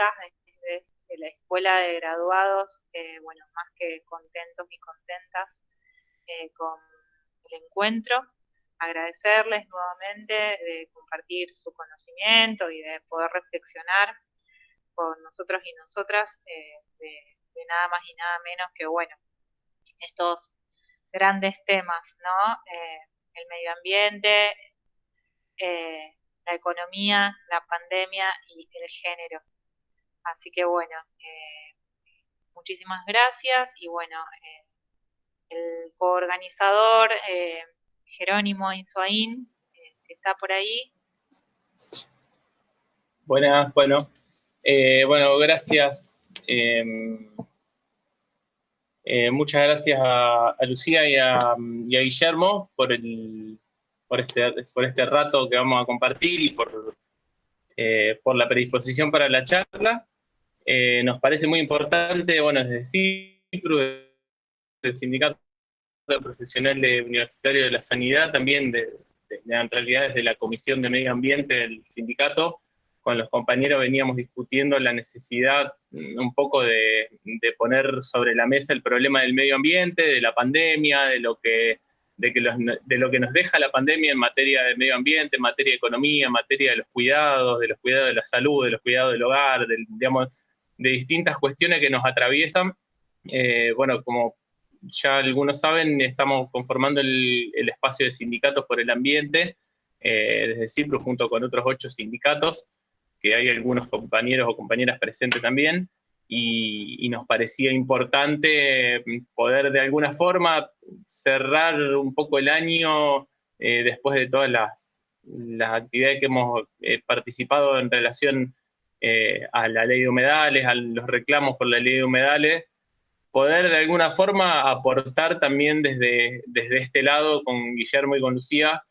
contentas de la Escuela de Graduados, bueno, más que contentos y contentas con el encuentro. Agradecerles nuevamente de compartir su conocimiento y de poder reflexionar con nosotros y nosotras de nada más y nada menos que, bueno, estos grandes temas, ¿no? El medio ambiente, la economía, la pandemia y el género. Así que bueno, muchísimas gracias y bueno, el coorganizador Jerónimo Insoaín, si está por ahí. Buenas, bueno, gracias. Muchas gracias a Lucía y a Guillermo por este rato que vamos a compartir y por la predisposición para la charla. Nos parece muy importante, bueno, desde CIPRU, del Sindicato Profesional Universitario de la Sanidad, también en realidad desde la Comisión de Medio Ambiente del sindicato, con los compañeros veníamos discutiendo la necesidad un poco de poner sobre la mesa el problema del medio ambiente, de la pandemia, de lo que nos deja la pandemia en materia de medio ambiente, en materia de economía, en materia de los cuidados de la salud, de los cuidados del hogar, digamos, de distintas cuestiones que nos atraviesan. Bueno, como ya algunos saben, estamos conformando el espacio de sindicatos por el ambiente, desde CIPRU, junto con otros 8 sindicatos, que hay algunos compañeros o compañeras presentes también, y nos parecía importante poder de alguna forma cerrar un poco el año después de todas las actividades que hemos participado en relación a la ley de humedales, a los reclamos por la ley de humedales, poder de alguna forma aportar también desde este lado con Guillermo y con Lucía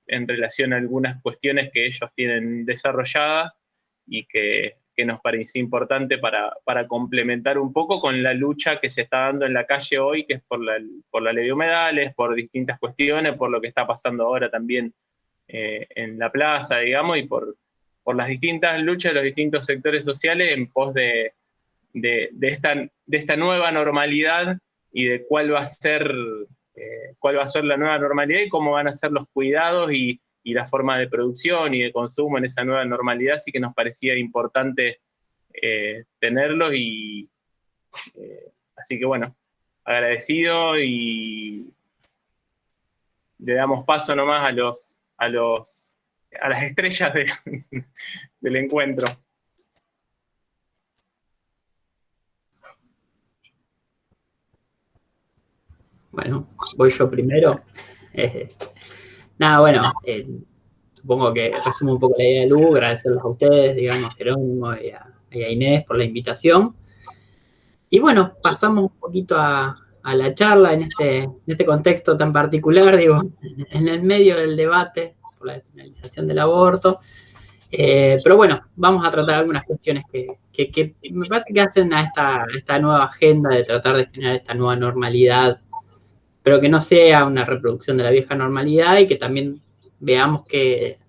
en relación a algunas cuestiones que ellos tienen desarrolladas y que nos parece importante para complementar un poco con la lucha que se está dando en la calle hoy, que es por la ley de humedales, por distintas cuestiones, por lo que está pasando ahora también en la plaza, digamos, y por las distintas luchas de los distintos sectores sociales en pos de esta nueva normalidad y de cuál va a ser la nueva normalidad y cómo van a ser los cuidados y la forma de producción y de consumo en esa nueva normalidad. Así que nos parecía importante tenerlos y así que bueno, agradecido, y le damos paso nomás a las estrellas del encuentro. Bueno, voy yo primero. Nada, bueno, supongo que resumo un poco la idea de Lu, agradecerles a ustedes, digamos, a Jerónimo y a Inés por la invitación. Y bueno, pasamos un poquito a la charla en este contexto tan particular, digo, en el medio del debate por la despenalización del aborto. Pero bueno, vamos a tratar algunas cuestiones que me parece que hacen a esta nueva agenda de tratar de generar esta nueva normalidad, pero que no sea una reproducción de la vieja normalidad, y que también veamos qué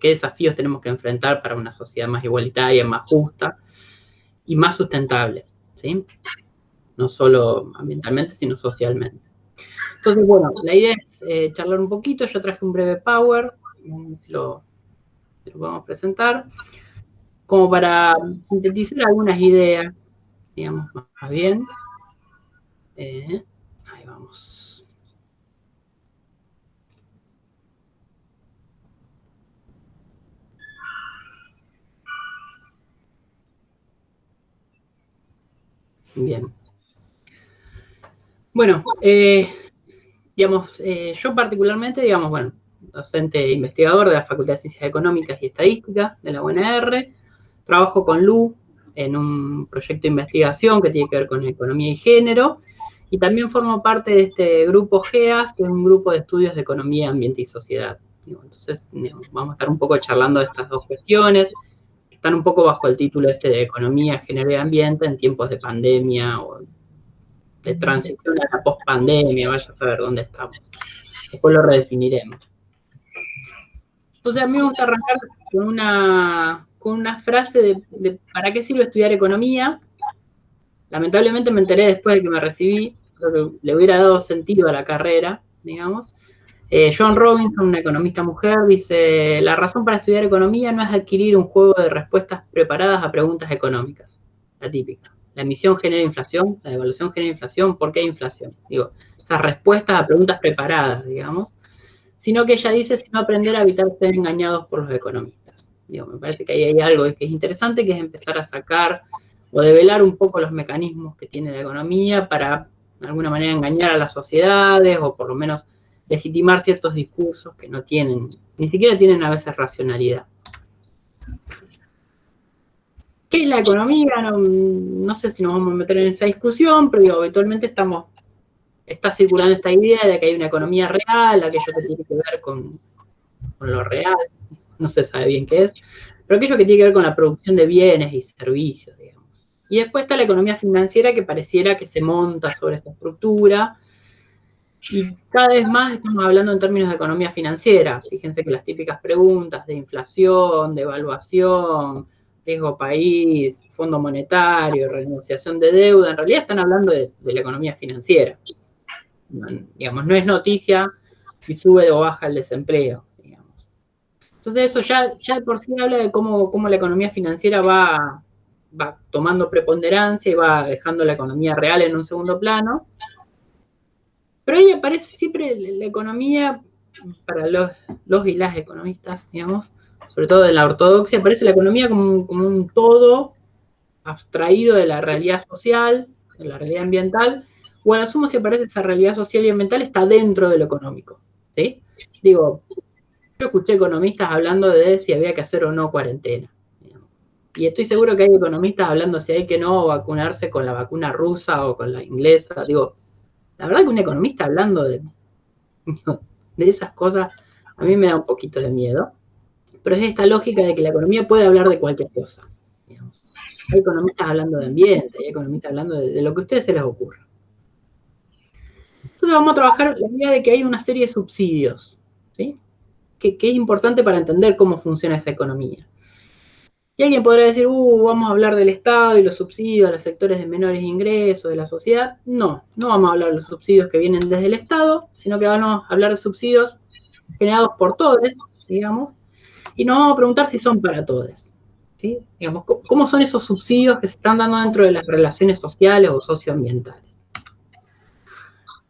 desafíos tenemos que enfrentar para una sociedad más igualitaria, más justa y más sustentable, ¿sí? No solo ambientalmente, sino socialmente. Entonces, bueno, la idea es charlar un poquito. Yo traje un breve power, si lo podemos presentar, como para sintetizar algunas ideas, digamos, más bien. Ahí vamos. Bien. Bueno, digamos, yo particularmente, digamos, bueno, docente e investigador de la Facultad de Ciencias Económicas y Estadística de la UNR, trabajo con Lu en un proyecto de investigación que tiene que ver con economía y género, y también formo parte de este grupo GEAS, que es un grupo de estudios de economía, ambiente y sociedad. Entonces, vamos a estar un poco charlando de estas dos cuestiones, que están un poco bajo el título de economía, género y ambiente en tiempos de pandemia o de transición a la post-pandemia, vaya a saber dónde estamos. Después lo redefiniremos. Entonces, a mí me gusta arrancar con una con una frase de ¿para qué sirve estudiar economía? Lamentablemente me enteré después de que me recibí, creo que le hubiera dado sentido a la carrera, digamos. Joan Robinson, una economista mujer, dice, la razón para estudiar economía no es adquirir un juego de respuestas preparadas a preguntas económicas, la típica. La emisión genera inflación, la devaluación genera inflación, ¿por qué hay inflación? Digo, esas respuestas a preguntas preparadas, digamos, sino que ella dice, sino aprender a evitar ser engañados por los economistas. Digo, me parece que ahí hay algo que es interesante, que es empezar a sacar o develar un poco los mecanismos que tiene la economía para, de alguna manera, engañar a las sociedades o por lo menos legitimar ciertos discursos que no tienen, ni siquiera tienen a veces racionalidad. ¿Qué es la economía? No sé si nos vamos a meter en esa discusión, pero digo, habitualmente está circulando esta idea de que hay una economía real, aquello que tiene que ver con lo real, no se sabe bien qué es, pero aquello que tiene que ver con la producción de bienes y servicios, digamos. Y después está la economía financiera, que pareciera que se monta sobre esta estructura, y cada vez más estamos hablando en términos de economía financiera. Fíjense que las típicas preguntas de inflación, de evaluación, riesgo país, fondo monetario, renegociación de deuda, en realidad están hablando de la economía financiera. Digamos, no es noticia si sube o baja el desempleo, digamos. Entonces eso ya de por sí habla de cómo la economía financiera va tomando preponderancia y va dejando la economía real en un segundo plano. Pero ahí aparece siempre la economía, para los y las economistas, digamos, sobre todo de la ortodoxia, aparece la economía como un todo abstraído de la realidad social, de la realidad ambiental, o al sumo si aparece esa realidad social y ambiental está dentro de lo económico, ¿sí? Digo, yo escuché economistas hablando de si había que hacer o no cuarentena, digamos. Y estoy seguro que hay economistas hablando si hay que no vacunarse con la vacuna rusa o con la inglesa. Digo, la verdad que un economista hablando de esas cosas a mí me da un poquito de miedo, pero es esta lógica de que la economía puede hablar de cualquier cosa, digamos. Hay economistas hablando de ambiente, hay economistas hablando de lo que a ustedes se les ocurra. Entonces vamos a trabajar la idea de que hay una serie de subsidios, ¿sí? Que es importante para entender cómo funciona esa economía. Y alguien podrá decir, vamos a hablar del Estado y los subsidios a los sectores de menores ingresos, de la sociedad. No vamos a hablar de los subsidios que vienen desde el Estado, sino que vamos a hablar de subsidios generados por todos, digamos, y nos vamos a preguntar si son para todos. ¿Sí? Digamos, ¿cómo son esos subsidios que se están dando dentro de las relaciones sociales o socioambientales?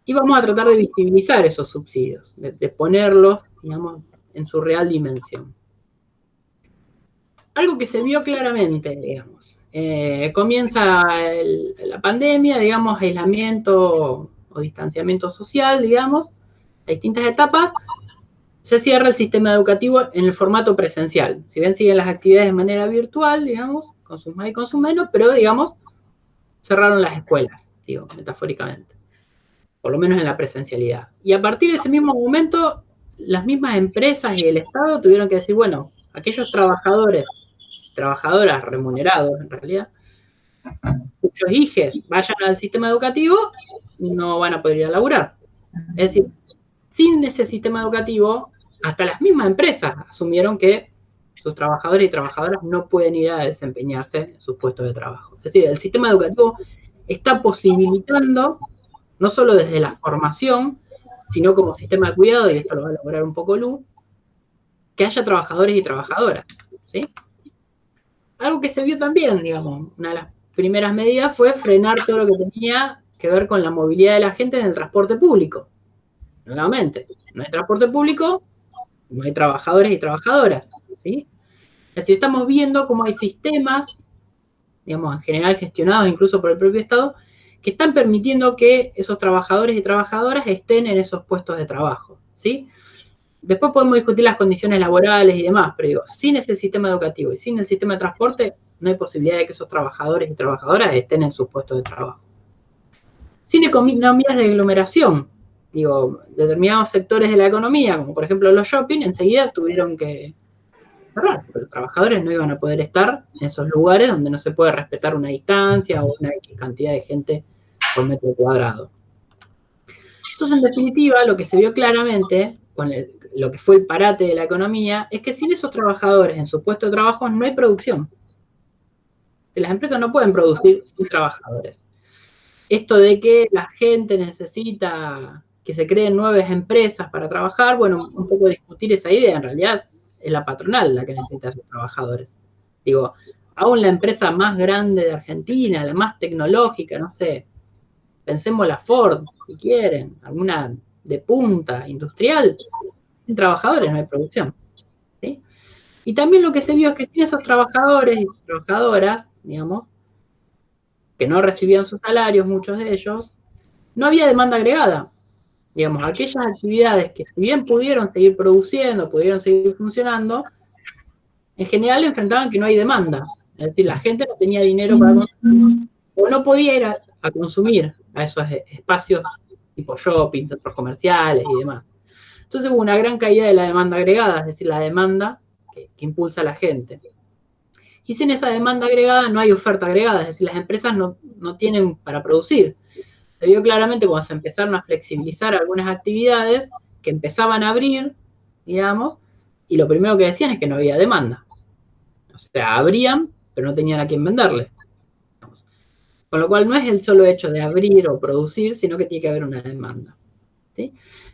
Y vamos a tratar de visibilizar esos subsidios, de ponerlos, digamos, en su real dimensión. Algo que se vio claramente, digamos, comienza la pandemia, digamos, aislamiento o distanciamiento social, digamos, a distintas etapas, se cierra el sistema educativo en el formato presencial. Si bien siguen las actividades de manera virtual, digamos, con sus más y con sus menos, pero, digamos, cerraron las escuelas, digo, metafóricamente, por lo menos en la presencialidad. Y a partir de ese mismo momento, las mismas empresas y el Estado tuvieron que decir, bueno, aquellos trabajadoras remunerados, en realidad, cuyos hijos vayan al sistema educativo, no van a poder ir a laburar. Es decir, sin ese sistema educativo, hasta las mismas empresas asumieron que sus trabajadores y trabajadoras no pueden ir a desempeñarse en sus puestos de trabajo. Es decir, el sistema educativo está posibilitando, no solo desde la formación, sino como sistema de cuidado, y esto lo va a elaborar un poco Lu, que haya trabajadores y trabajadoras, ¿sí? Algo que se vio también, digamos, una de las primeras medidas fue frenar todo lo que tenía que ver con la movilidad de la gente en el transporte público. Nuevamente, no hay transporte público, no hay trabajadores y trabajadoras, ¿sí? Es decir, estamos viendo cómo hay sistemas, digamos, en general gestionados incluso por el propio Estado, que están permitiendo que esos trabajadores y trabajadoras estén en esos puestos de trabajo, ¿sí? Después podemos discutir las condiciones laborales y demás, pero digo, sin ese sistema educativo y sin el sistema de transporte, no hay posibilidad de que esos trabajadores y trabajadoras estén en sus puestos de trabajo. Sin economías de aglomeración, digo, determinados sectores de la economía, como por ejemplo los shopping, enseguida tuvieron que cerrar, porque los trabajadores no iban a poder estar en esos lugares donde no se puede respetar una distancia o una X cantidad de gente por metro cuadrado. Entonces, en definitiva, lo que se vio claramente lo que fue el parate de la economía, es que sin esos trabajadores en su puesto de trabajo no hay producción. Las empresas no pueden producir sin trabajadores. Esto de que la gente necesita que se creen nuevas empresas para trabajar, bueno, un poco discutir esa idea. En realidad es la patronal la que necesita a sus trabajadores. Digo, aún la empresa más grande de Argentina, la más tecnológica, no sé, pensemos la Ford, si quieren, alguna de punta, industrial, sin trabajadores no hay producción. ¿Sí? Y también lo que se vio es que sin esos trabajadores y trabajadoras, digamos, que no recibían sus salarios, muchos de ellos, no había demanda agregada. Digamos, aquellas actividades que si bien pudieron seguir produciendo, pudieron seguir funcionando, en general enfrentaban que no hay demanda. Es decir, la gente no tenía dinero para consumir, o no podía ir a consumir a esos espacios tipo shopping, centros comerciales y demás. Entonces hubo una gran caída de la demanda agregada, es decir, la demanda que impulsa a la gente. Y sin esa demanda agregada no hay oferta agregada, es decir, las empresas no tienen para producir. Se vio claramente cuando se empezaron a flexibilizar algunas actividades que empezaban a abrir, digamos, y lo primero que decían es que no había demanda. O sea, abrían, pero no tenían a quién venderle. Digamos. Con lo cual no es el solo hecho de abrir o producir, sino que tiene que haber una demanda. ¿Sí?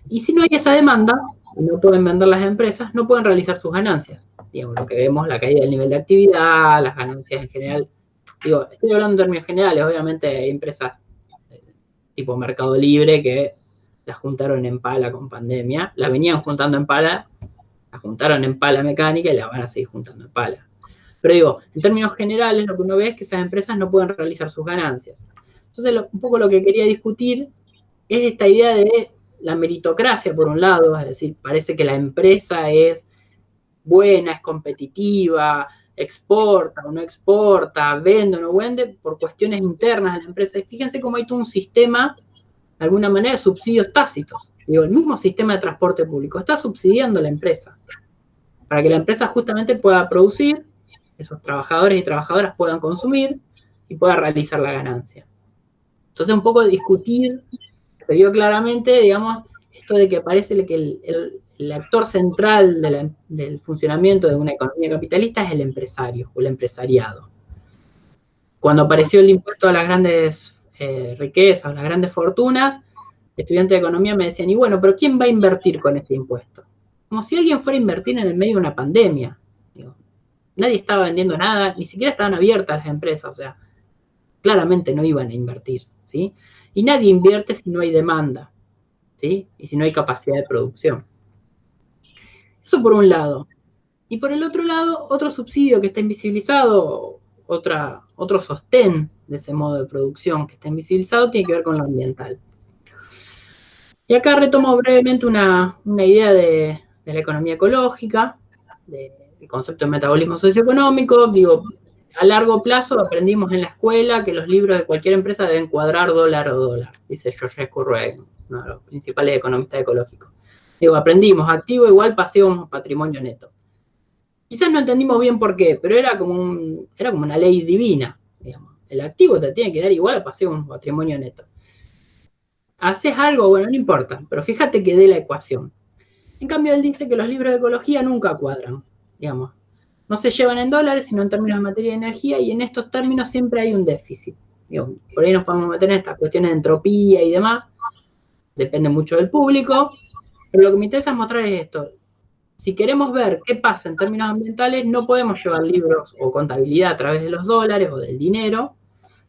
Y si no hay esa demanda, no pueden vender las empresas, no pueden realizar sus ganancias. Digamos, lo que vemos, la caída del nivel de actividad, las ganancias en general. Digo, estoy hablando en términos generales, obviamente hay empresas tipo Mercado Libre que las juntaron en pala con pandemia, la venían juntando en pala, la juntaron en pala mecánica y la van a seguir juntando en pala. Pero digo, en términos generales lo que uno ve es que esas empresas no pueden realizar sus ganancias. Entonces, un poco lo que quería discutir es esta idea de la meritocracia, por un lado, es decir, parece que la empresa es buena, es competitiva, exporta o no exporta, vende o no vende, por cuestiones internas de la empresa. Y fíjense cómo hay todo un sistema, de alguna manera, de subsidios tácitos. Digo, el mismo sistema de transporte público está subsidiando a la empresa, para que la empresa justamente pueda producir, esos trabajadores y trabajadoras puedan consumir y pueda realizar la ganancia. Entonces, un poco discutir, se vio claramente, digamos, esto de que parece que el actor central del funcionamiento de una economía capitalista es el empresario o el empresariado. Cuando apareció el impuesto a las grandes riquezas, las grandes fortunas, estudiantes de economía me decían, y bueno, pero ¿quién va a invertir con ese impuesto? Como si alguien fuera a invertir en el medio de una pandemia. Digo, nadie estaba vendiendo nada, ni siquiera estaban abiertas las empresas, o sea, claramente no iban a invertir, ¿sí? Y nadie invierte si no hay demanda, ¿sí? Y si no hay capacidad de producción. Eso por un lado. Y por el otro lado, otro subsidio que está invisibilizado, otro sostén de ese modo de producción que está invisibilizado, tiene que ver con lo ambiental. Y acá retomo brevemente una idea de la economía ecológica, del concepto de metabolismo socioeconómico. Digo, a largo plazo aprendimos en la escuela que los libros de cualquier empresa deben cuadrar dólar o dólar, dice Georges Courret, uno de los principales economistas ecológicos. Digo, aprendimos activo igual pasivo patrimonio neto. Quizás no entendimos bien por qué, pero era como una ley divina, digamos. El activo te tiene que dar igual a pasivo patrimonio neto. Haces algo, bueno, no importa, pero fíjate que dé la ecuación. En cambio, él dice que los libros de ecología nunca cuadran, digamos. No se llevan en dólares, sino en términos de materia y energía, y en estos términos siempre hay un déficit. Digo, por ahí nos podemos meter en estas cuestiones de entropía y demás, depende mucho del público, pero lo que me interesa mostrar es esto. Si queremos ver qué pasa en términos ambientales, no podemos llevar libros o contabilidad a través de los dólares o del dinero,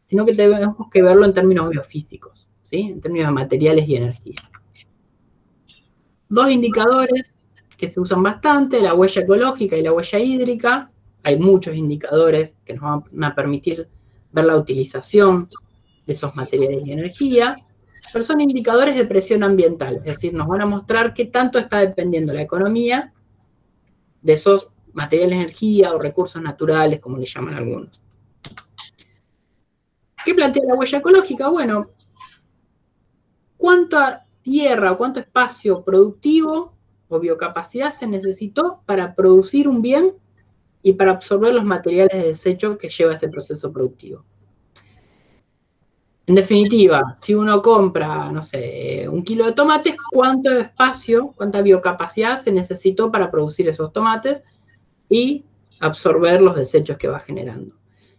sino que tenemos que verlo en términos biofísicos, ¿sí? En términos de materiales y energía. Dos indicadores que se usan bastante, la huella ecológica y la huella hídrica. Hay muchos indicadores que nos van a permitir ver la utilización de esos materiales y energía, pero son indicadores de presión ambiental, es decir, nos van a mostrar qué tanto está dependiendo la economía de esos materiales de energía o recursos naturales, como le llaman algunos. ¿Qué plantea la huella ecológica? Bueno, ¿cuánta tierra o cuánto espacio productivo o biocapacidad se necesitó para producir un bien y para absorber los materiales de desecho que lleva ese proceso productivo? En definitiva, si uno compra, no sé, 1 kilo de tomates, ¿cuánto espacio, cuánta biocapacidad se necesitó para producir esos tomates y absorber los desechos que va generando?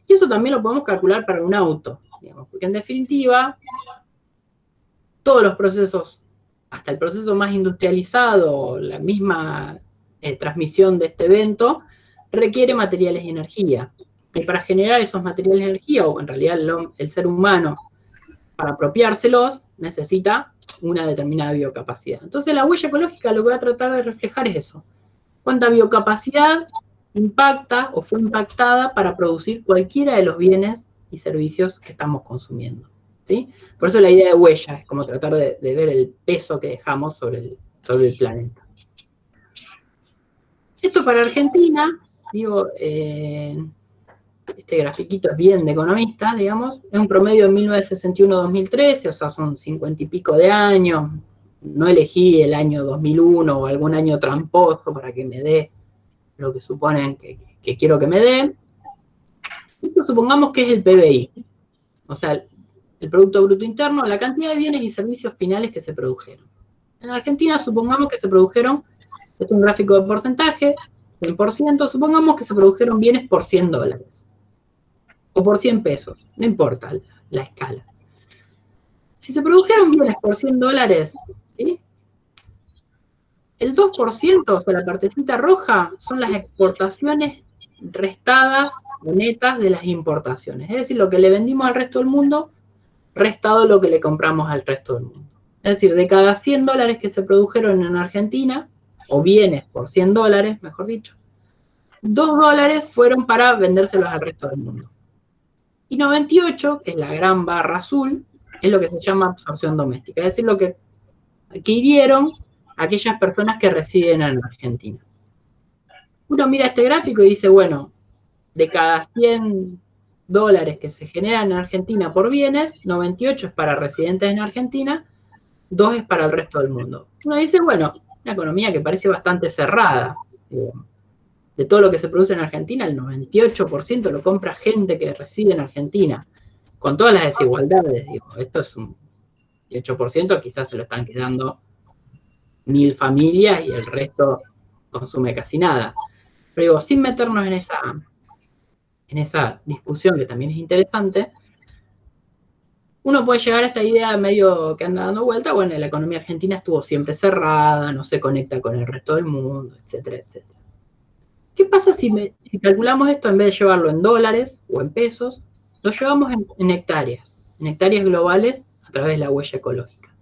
Y eso también lo podemos calcular para un auto, digamos, porque en definitiva, todos los procesos, hasta el proceso más industrializado, la misma transmisión de este evento, requiere materiales y energía. Y para generar esos materiales y energía, o en realidad el ser humano, para apropiárselos, necesita una determinada biocapacidad. Entonces la huella ecológica lo que va a tratar de reflejar es eso. ¿Cuánta biocapacidad impacta o fue impactada para producir cualquiera de los bienes y servicios que estamos consumiendo? ¿Sí? Por eso la idea de huella es como tratar de ver el peso que dejamos sobre el planeta. Esto para Argentina, digo, este grafiquito es bien de economistas, digamos, es un promedio de 1961-2013, o sea, son 50 y pico de años. No elegí el año 2001 o algún año tramposo para que me dé lo que suponen que quiero que me dé. Esto supongamos que es el PBI, o sea, el Producto Bruto Interno, la cantidad de bienes y servicios finales que se produjeron. En Argentina supongamos que se produjeron, esto es un gráfico de porcentaje, 100%, supongamos que se produjeron bienes por $100. O por 100 pesos, no importa la escala. Si se produjeron bienes por $100, ¿sí? El 2%, o sea, la partecita roja, son las exportaciones restadas o netas de las importaciones. Es decir, lo que le vendimos al resto del mundo, restado lo que le compramos al resto del mundo. Es decir, de cada $100 que se produjeron en Argentina, o bienes por $100, mejor dicho, $2 fueron para vendérselos al resto del mundo. Y 98, que es la gran barra azul, es lo que se llama absorción doméstica, es decir, lo que adquirieron aquellas personas que residen en Argentina. Uno mira este gráfico y dice, bueno, de cada $100 que se generan en Argentina por bienes, 98 es para residentes en Argentina, 2 es para el resto del mundo. Uno dice, bueno, una economía que parece bastante cerrada. De todo lo que se produce en Argentina, el 98% lo compra gente que reside en Argentina, con todas las desigualdades, digo, esto es un 18%, quizás se lo están quedando 1000 familias y el resto consume casi nada. Pero digo, sin meternos en esa discusión que también es interesante, uno puede llegar a esta idea medio que anda dando vuelta, bueno, la economía argentina estuvo siempre cerrada, no se conecta con el resto del mundo, etcétera, etcétera. ¿Qué pasa si calculamos esto en vez de llevarlo en dólares o en pesos, lo llevamos en hectáreas globales a través de la huella ecológica?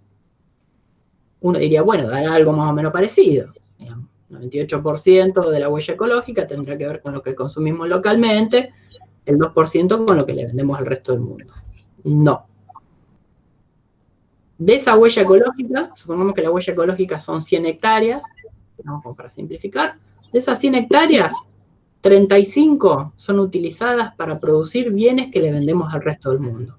Uno diría, bueno, dará algo más o menos parecido. Digamos, 98% de la huella ecológica tendrá que ver con lo que consumimos localmente, el 2% con lo que le vendemos al resto del mundo. No. De esa huella ecológica, supongamos que la huella ecológica son 100 hectáreas, vamos para simplificar, de esas 100 hectáreas, 35 son utilizadas para producir bienes que le vendemos al resto del mundo.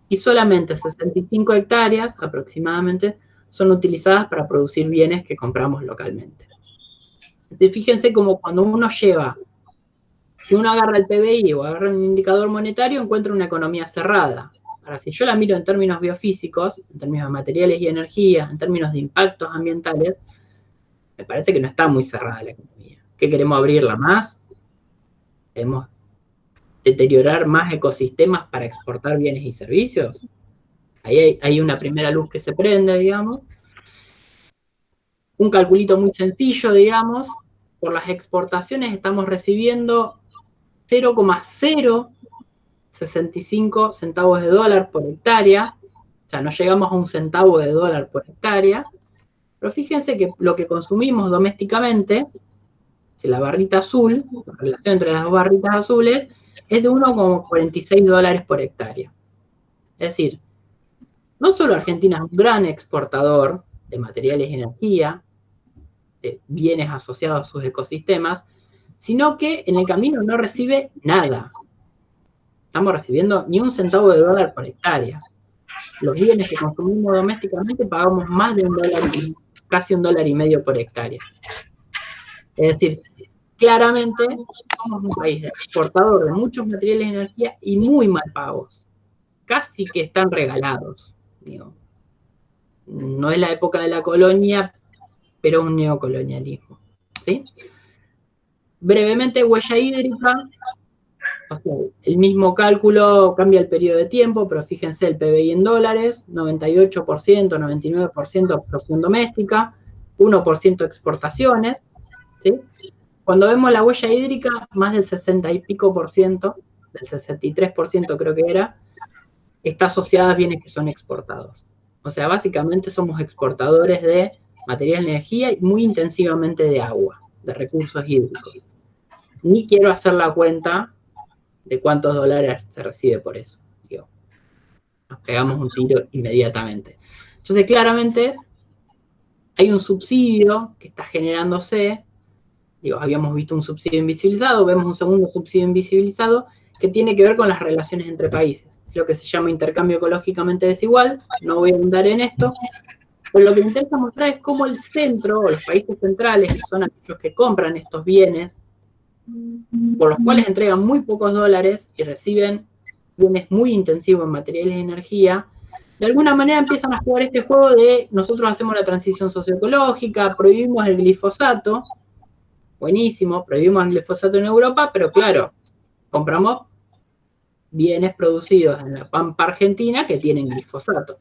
Y solamente 65 hectáreas aproximadamente son utilizadas para producir bienes que compramos localmente. Entonces, fíjense como cuando uno lleva, si uno agarra el PBI o agarra un indicador monetario, encuentra una economía cerrada. Ahora, si yo la miro en términos biofísicos, en términos de materiales y energía, en términos de impactos ambientales, me parece que no está muy cerrada la economía. ¿Qué queremos abrirla más? ¿Queremos deteriorar más ecosistemas para exportar bienes y servicios? Ahí hay una primera luz que se prende, digamos. Un calculito muy sencillo, digamos, por las exportaciones estamos recibiendo 0,065 centavos de dólar por hectárea, o sea, no llegamos a un centavo de dólar por hectárea, pero fíjense que lo que consumimos domésticamente, si la barrita azul, la relación entre las dos barritas azules, es de $1,46 por hectárea. Es decir, no solo Argentina es un gran exportador de materiales y energía, de bienes asociados a sus ecosistemas, sino que en el camino no recibe nada. Estamos recibiendo ni un centavo de dólar por hectárea. Los bienes que consumimos domésticamente pagamos más de $1, casi $1,50 por hectárea. Es decir, claramente somos un país exportador de muchos materiales de energía y muy mal pagos. casi que están regalados, digo. No es la época de la colonia, pero un neocolonialismo, ¿sí? Brevemente, huella hídrica, o sea, el mismo cálculo cambia el periodo de tiempo, pero fíjense el PBI en dólares, 98%, 99% producción doméstica, 1% exportaciones, ¿sí? Cuando vemos la huella hídrica, más del 60 y pico por ciento, del 63% creo que era, está asociada a bienes que son exportados. O sea, básicamente somos exportadores de material de energía y muy intensivamente de agua, de recursos hídricos. Ni quiero hacer la cuenta de cuántos dólares se recibe por eso. Digo, nos pegamos un tiro inmediatamente. Entonces, claramente, hay un subsidio que está generándose. Digo, habíamos visto un subsidio invisibilizado, vemos un segundo subsidio invisibilizado que tiene que ver con las relaciones entre países. Es lo que se llama intercambio ecológicamente desigual. No voy a ahondar en esto, pero lo que me interesa mostrar es cómo el centro, o los países centrales, que son aquellos que compran estos bienes, por los cuales entregan muy pocos dólares y reciben bienes muy intensivos en materiales de energía, de alguna manera empiezan a jugar este juego de nosotros hacemos la transición socioecológica, prohibimos el glifosato, buenísimo, prohibimos el glifosato en Europa, pero claro, compramos bienes producidos en la pampa argentina que tienen glifosato.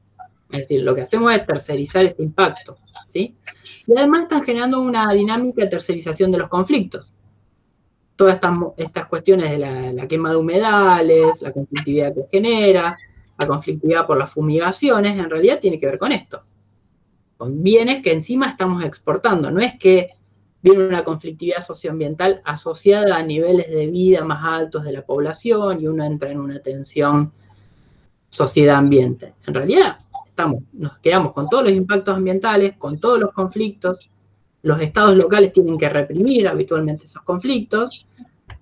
Es decir, lo que hacemos es tercerizar ese impacto, ¿sí? Y además están generando una dinámica de tercerización de los conflictos. Todas estas cuestiones de la quema de humedales, la conflictividad que genera, la conflictividad por las fumigaciones, en realidad tiene que ver con esto. Con bienes que encima estamos exportando. No es que viene una conflictividad socioambiental asociada a niveles de vida más altos de la población y uno entra en una tensión sociedad-ambiente. En realidad, nos quedamos con todos los impactos ambientales, con todos los conflictos. Los estados locales tienen que reprimir habitualmente esos conflictos.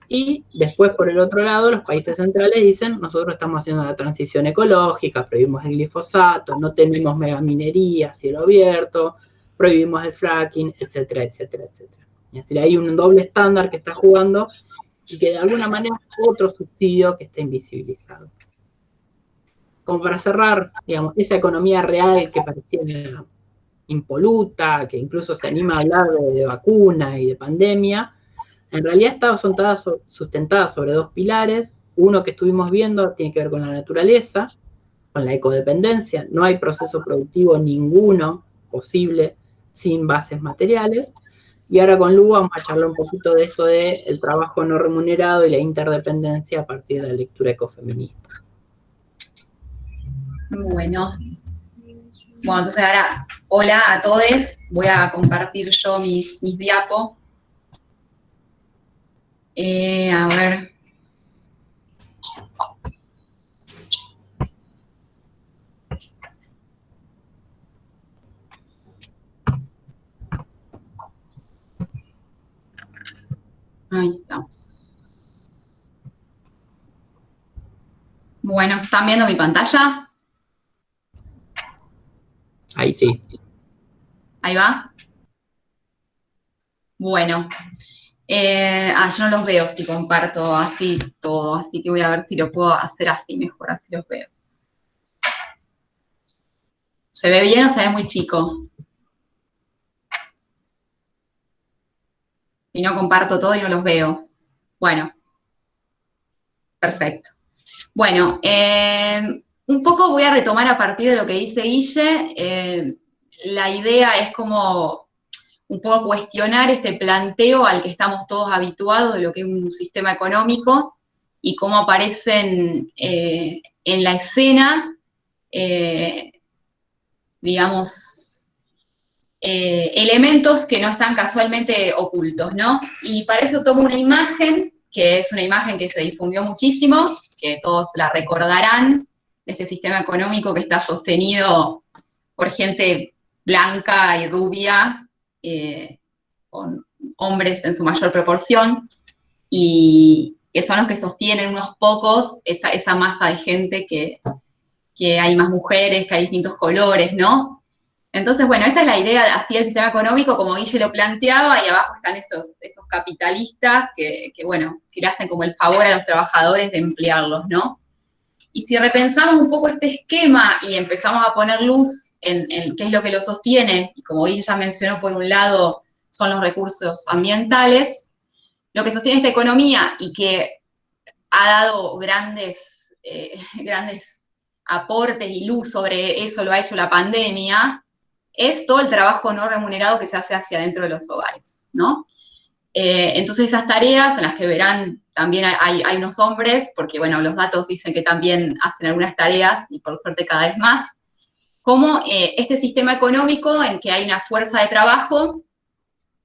Y después, por el otro lado, los países centrales dicen, nosotros estamos haciendo la transición ecológica, prohibimos el glifosato, no tenemos megaminería, cielo abierto, prohibimos el fracking, etcétera, etcétera, etcétera. Es decir, hay un doble estándar que está jugando y que de alguna manera es otro subsidio que está invisibilizado. Como para cerrar, digamos, esa economía real que parecía impoluta, que incluso se anima a hablar de vacuna y de pandemia, en realidad son todas sustentadas sobre dos pilares. Uno que estuvimos viendo tiene que ver con la naturaleza, con la ecodependencia. No hay proceso productivo ninguno posible sin bases materiales. Y ahora con Lu vamos a charlar un poquito de esto del trabajo no remunerado y la interdependencia a partir de la lectura ecofeminista. Bueno, entonces ahora, hola a todos. Voy a compartir yo mis diapos. A ver. Ahí estamos. Bueno, ¿están viendo mi pantalla? Ahí sí. Ahí va. Bueno. Yo no los veo si comparto así todo, así que voy a ver si lo puedo hacer así mejor, así los veo. ¿Se ve bien o se ve muy chico? Si no comparto todo y no los veo. Bueno. Perfecto. Bueno, un poco voy a retomar a partir de lo que dice Guille. La idea es como un poco cuestionar este planteo al que estamos todos habituados de lo que es un sistema económico y cómo aparecen en la escena, digamos, elementos que no están casualmente ocultos, ¿no? Y para eso tomo una imagen, que es una imagen que se difundió muchísimo, que todos la recordarán, de este sistema económico que está sostenido por gente blanca y rubia, con hombres en su mayor proporción, y que son los que sostienen unos pocos esa masa de gente que hay más mujeres, que hay distintos colores, ¿no? Entonces, bueno, esta es la idea así del sistema económico, como Guille lo planteaba, y abajo están esos capitalistas que, bueno, que le hacen como el favor a los trabajadores de emplearlos, ¿no? Y si repensamos un poco este esquema y empezamos a poner luz en qué es lo que lo sostiene, y como Guille ya mencionó, por un lado son los recursos ambientales, lo que sostiene esta economía y que ha dado grandes aportes y luz sobre eso, lo ha hecho la pandemia, es todo el trabajo no remunerado que se hace hacia adentro de los hogares, ¿no? Entonces esas tareas en las que verán también hay unos hombres, porque bueno, los datos dicen que también hacen algunas tareas, y por suerte cada vez más, como este sistema económico en que hay una fuerza de trabajo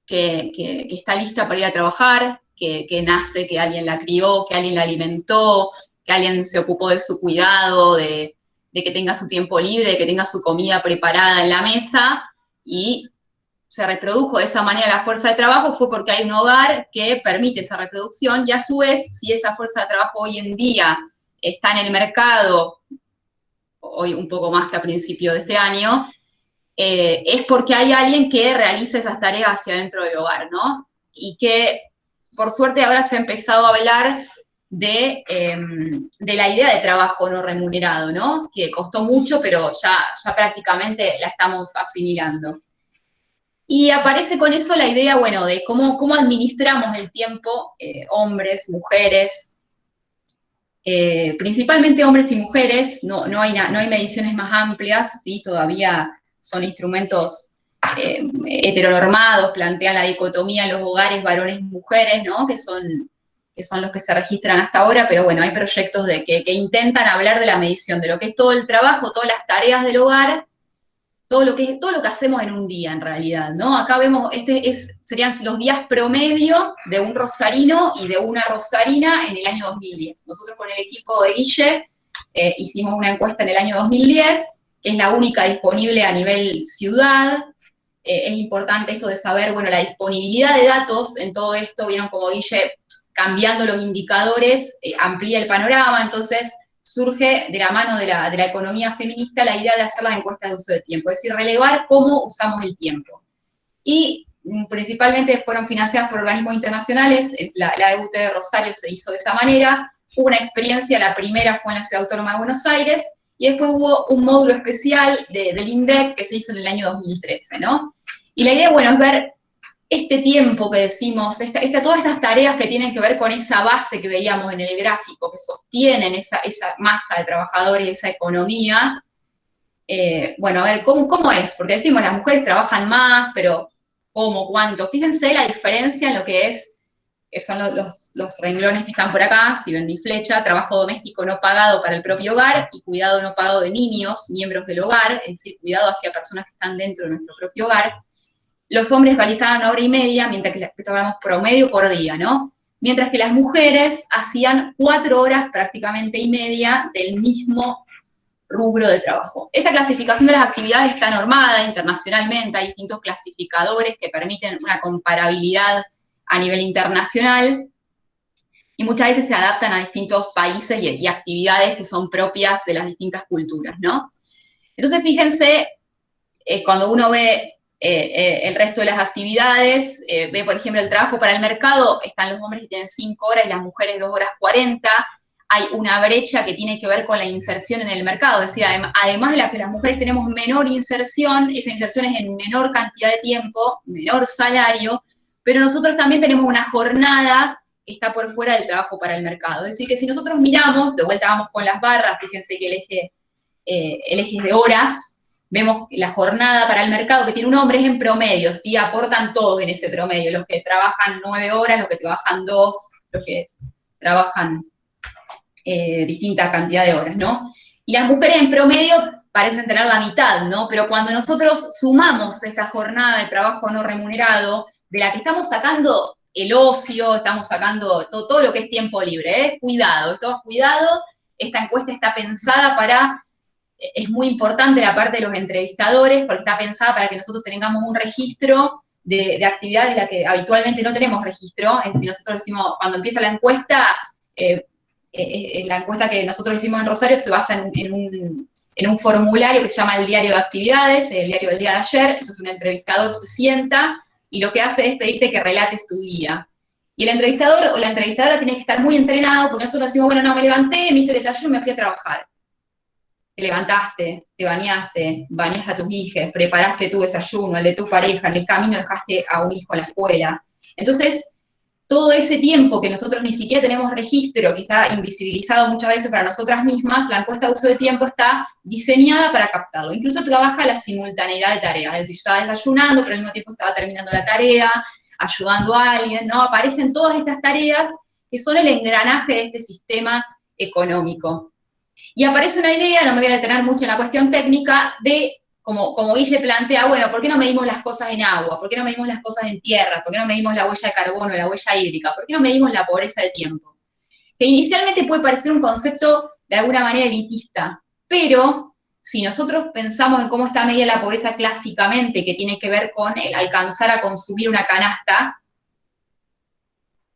que está lista para ir a trabajar, que nace, que alguien la crió, que alguien la alimentó, que alguien se ocupó de su cuidado, de que tenga su tiempo libre, de que tenga su comida preparada en la mesa, y se reprodujo de esa manera la fuerza de trabajo, fue porque hay un hogar que permite esa reproducción, y a su vez, si esa fuerza de trabajo hoy en día está en el mercado, hoy un poco más que a principio de este año, es porque hay alguien que realiza esas tareas hacia dentro del hogar, ¿no? Y que, por suerte, ahora se ha empezado a hablar de la idea de trabajo no remunerado, ¿no? Que costó mucho, pero ya prácticamente la estamos asimilando. Y aparece con eso la idea, bueno, de cómo administramos el tiempo, hombres, mujeres, principalmente hombres y mujeres, no hay mediciones más amplias, ¿sí? Todavía son instrumentos heteronormados, plantean la dicotomía en los hogares varones-mujeres, ¿no? Que son los que se registran hasta ahora, pero bueno, hay proyectos que intentan hablar de la medición, de lo que es todo el trabajo, todas las tareas del hogar, todo lo que hacemos en un día, en realidad, ¿no? Acá vemos, serían los días promedio de un rosarino y de una rosarina en el año 2010. Nosotros con el equipo de Guille hicimos una encuesta en el año 2010, que es la única disponible a nivel ciudad. Es importante esto de saber, bueno, la disponibilidad de datos en todo esto, vieron como Guille, cambiando los indicadores, amplía el panorama, entonces surge de la mano de la economía feminista la idea de hacer las encuestas de uso de tiempo, es decir, relevar cómo usamos el tiempo. Y principalmente fueron financiadas por organismos internacionales, la EUT de Rosario se hizo de esa manera, hubo una experiencia, la primera fue en la Ciudad Autónoma de Buenos Aires, y después hubo un módulo especial del INDEC que se hizo en el año 2013, ¿no? Y la idea, bueno, es ver este tiempo que decimos, todas estas tareas que tienen que ver con esa base que veíamos en el gráfico, que sostienen esa masa de trabajadores, esa economía, bueno, a ver, ¿cómo es? Porque decimos, las mujeres trabajan más, pero ¿cómo? ¿Cuánto? Fíjense la diferencia en lo que son los renglones que están por acá, si ven mi flecha, trabajo doméstico no pagado para el propio hogar y cuidado no pagado de niños, miembros del hogar, es decir, cuidado hacia personas que están dentro de nuestro propio hogar. Los hombres realizaban 1 hora y media, mientras que esto hablamos promedio por día, ¿no? Mientras que las mujeres hacían 4 horas prácticamente y media del mismo rubro de trabajo. Esta clasificación de las actividades está normada internacionalmente, hay distintos clasificadores que permiten una comparabilidad a nivel internacional, y muchas veces se adaptan a distintos países y actividades que son propias de las distintas culturas, ¿no? Entonces, fíjense, cuando uno ve el resto de las actividades, ve, por ejemplo, el trabajo para el mercado, están los hombres que tienen 5 horas y las mujeres 2 horas 40, hay una brecha que tiene que ver con la inserción en el mercado, es decir, además de la que las mujeres tenemos menor inserción, esa inserción es en menor cantidad de tiempo, menor salario, pero nosotros también tenemos una jornada que está por fuera del trabajo para el mercado, es decir, que si nosotros miramos, de vuelta vamos con las barras, fíjense que el eje es de horas, vemos la jornada para el mercado que tiene un hombre es en promedio, ¿sí? Aportan todos en ese promedio, los que trabajan 9 horas, los que trabajan 2, los que trabajan distinta cantidad de horas, ¿no? Y las mujeres en promedio parecen tener la mitad, ¿no? Pero cuando nosotros sumamos esta jornada de trabajo no remunerado, de la que estamos sacando el ocio, estamos sacando todo lo que es tiempo libre, cuidado, esta encuesta está pensada para... Es muy importante la parte de los entrevistadores, porque está pensada para que nosotros tengamos un registro de actividades de las que habitualmente no tenemos registro. Es decir, nosotros decimos, cuando empieza la encuesta que nosotros hicimos en Rosario se basa en un formulario que se llama el diario de actividades, el diario del día de ayer. Entonces un entrevistador se sienta y lo que hace es pedirte que relates tu día. Y el entrevistador o la entrevistadora tiene que estar muy entrenado, porque nosotros decimos, bueno, no, me levanté, me hice el desayuno y me fui a trabajar. Te levantaste, te bañaste a tus hijos, preparaste tu desayuno, el de tu pareja, en el camino dejaste a un hijo a la escuela. Entonces, todo ese tiempo que nosotros ni siquiera tenemos registro, que está invisibilizado muchas veces para nosotras mismas, la encuesta de uso de tiempo está diseñada para captarlo. Incluso trabaja la simultaneidad de tareas, es decir, yo estaba desayunando, pero al mismo tiempo estaba terminando la tarea, ayudando a alguien, ¿no? Aparecen todas estas tareas que son el engranaje de este sistema económico. Y aparece una idea, no me voy a detener mucho en la cuestión técnica, de, como Guille plantea, bueno, ¿por qué no medimos las cosas en agua? ¿Por qué no medimos las cosas en tierra? ¿Por qué no medimos la huella de carbono, la huella hídrica? ¿Por qué no medimos la pobreza de tiempo? Que inicialmente puede parecer un concepto de alguna manera elitista, pero si nosotros pensamos en cómo está medida la pobreza clásicamente, que tiene que ver con el alcanzar a consumir una canasta,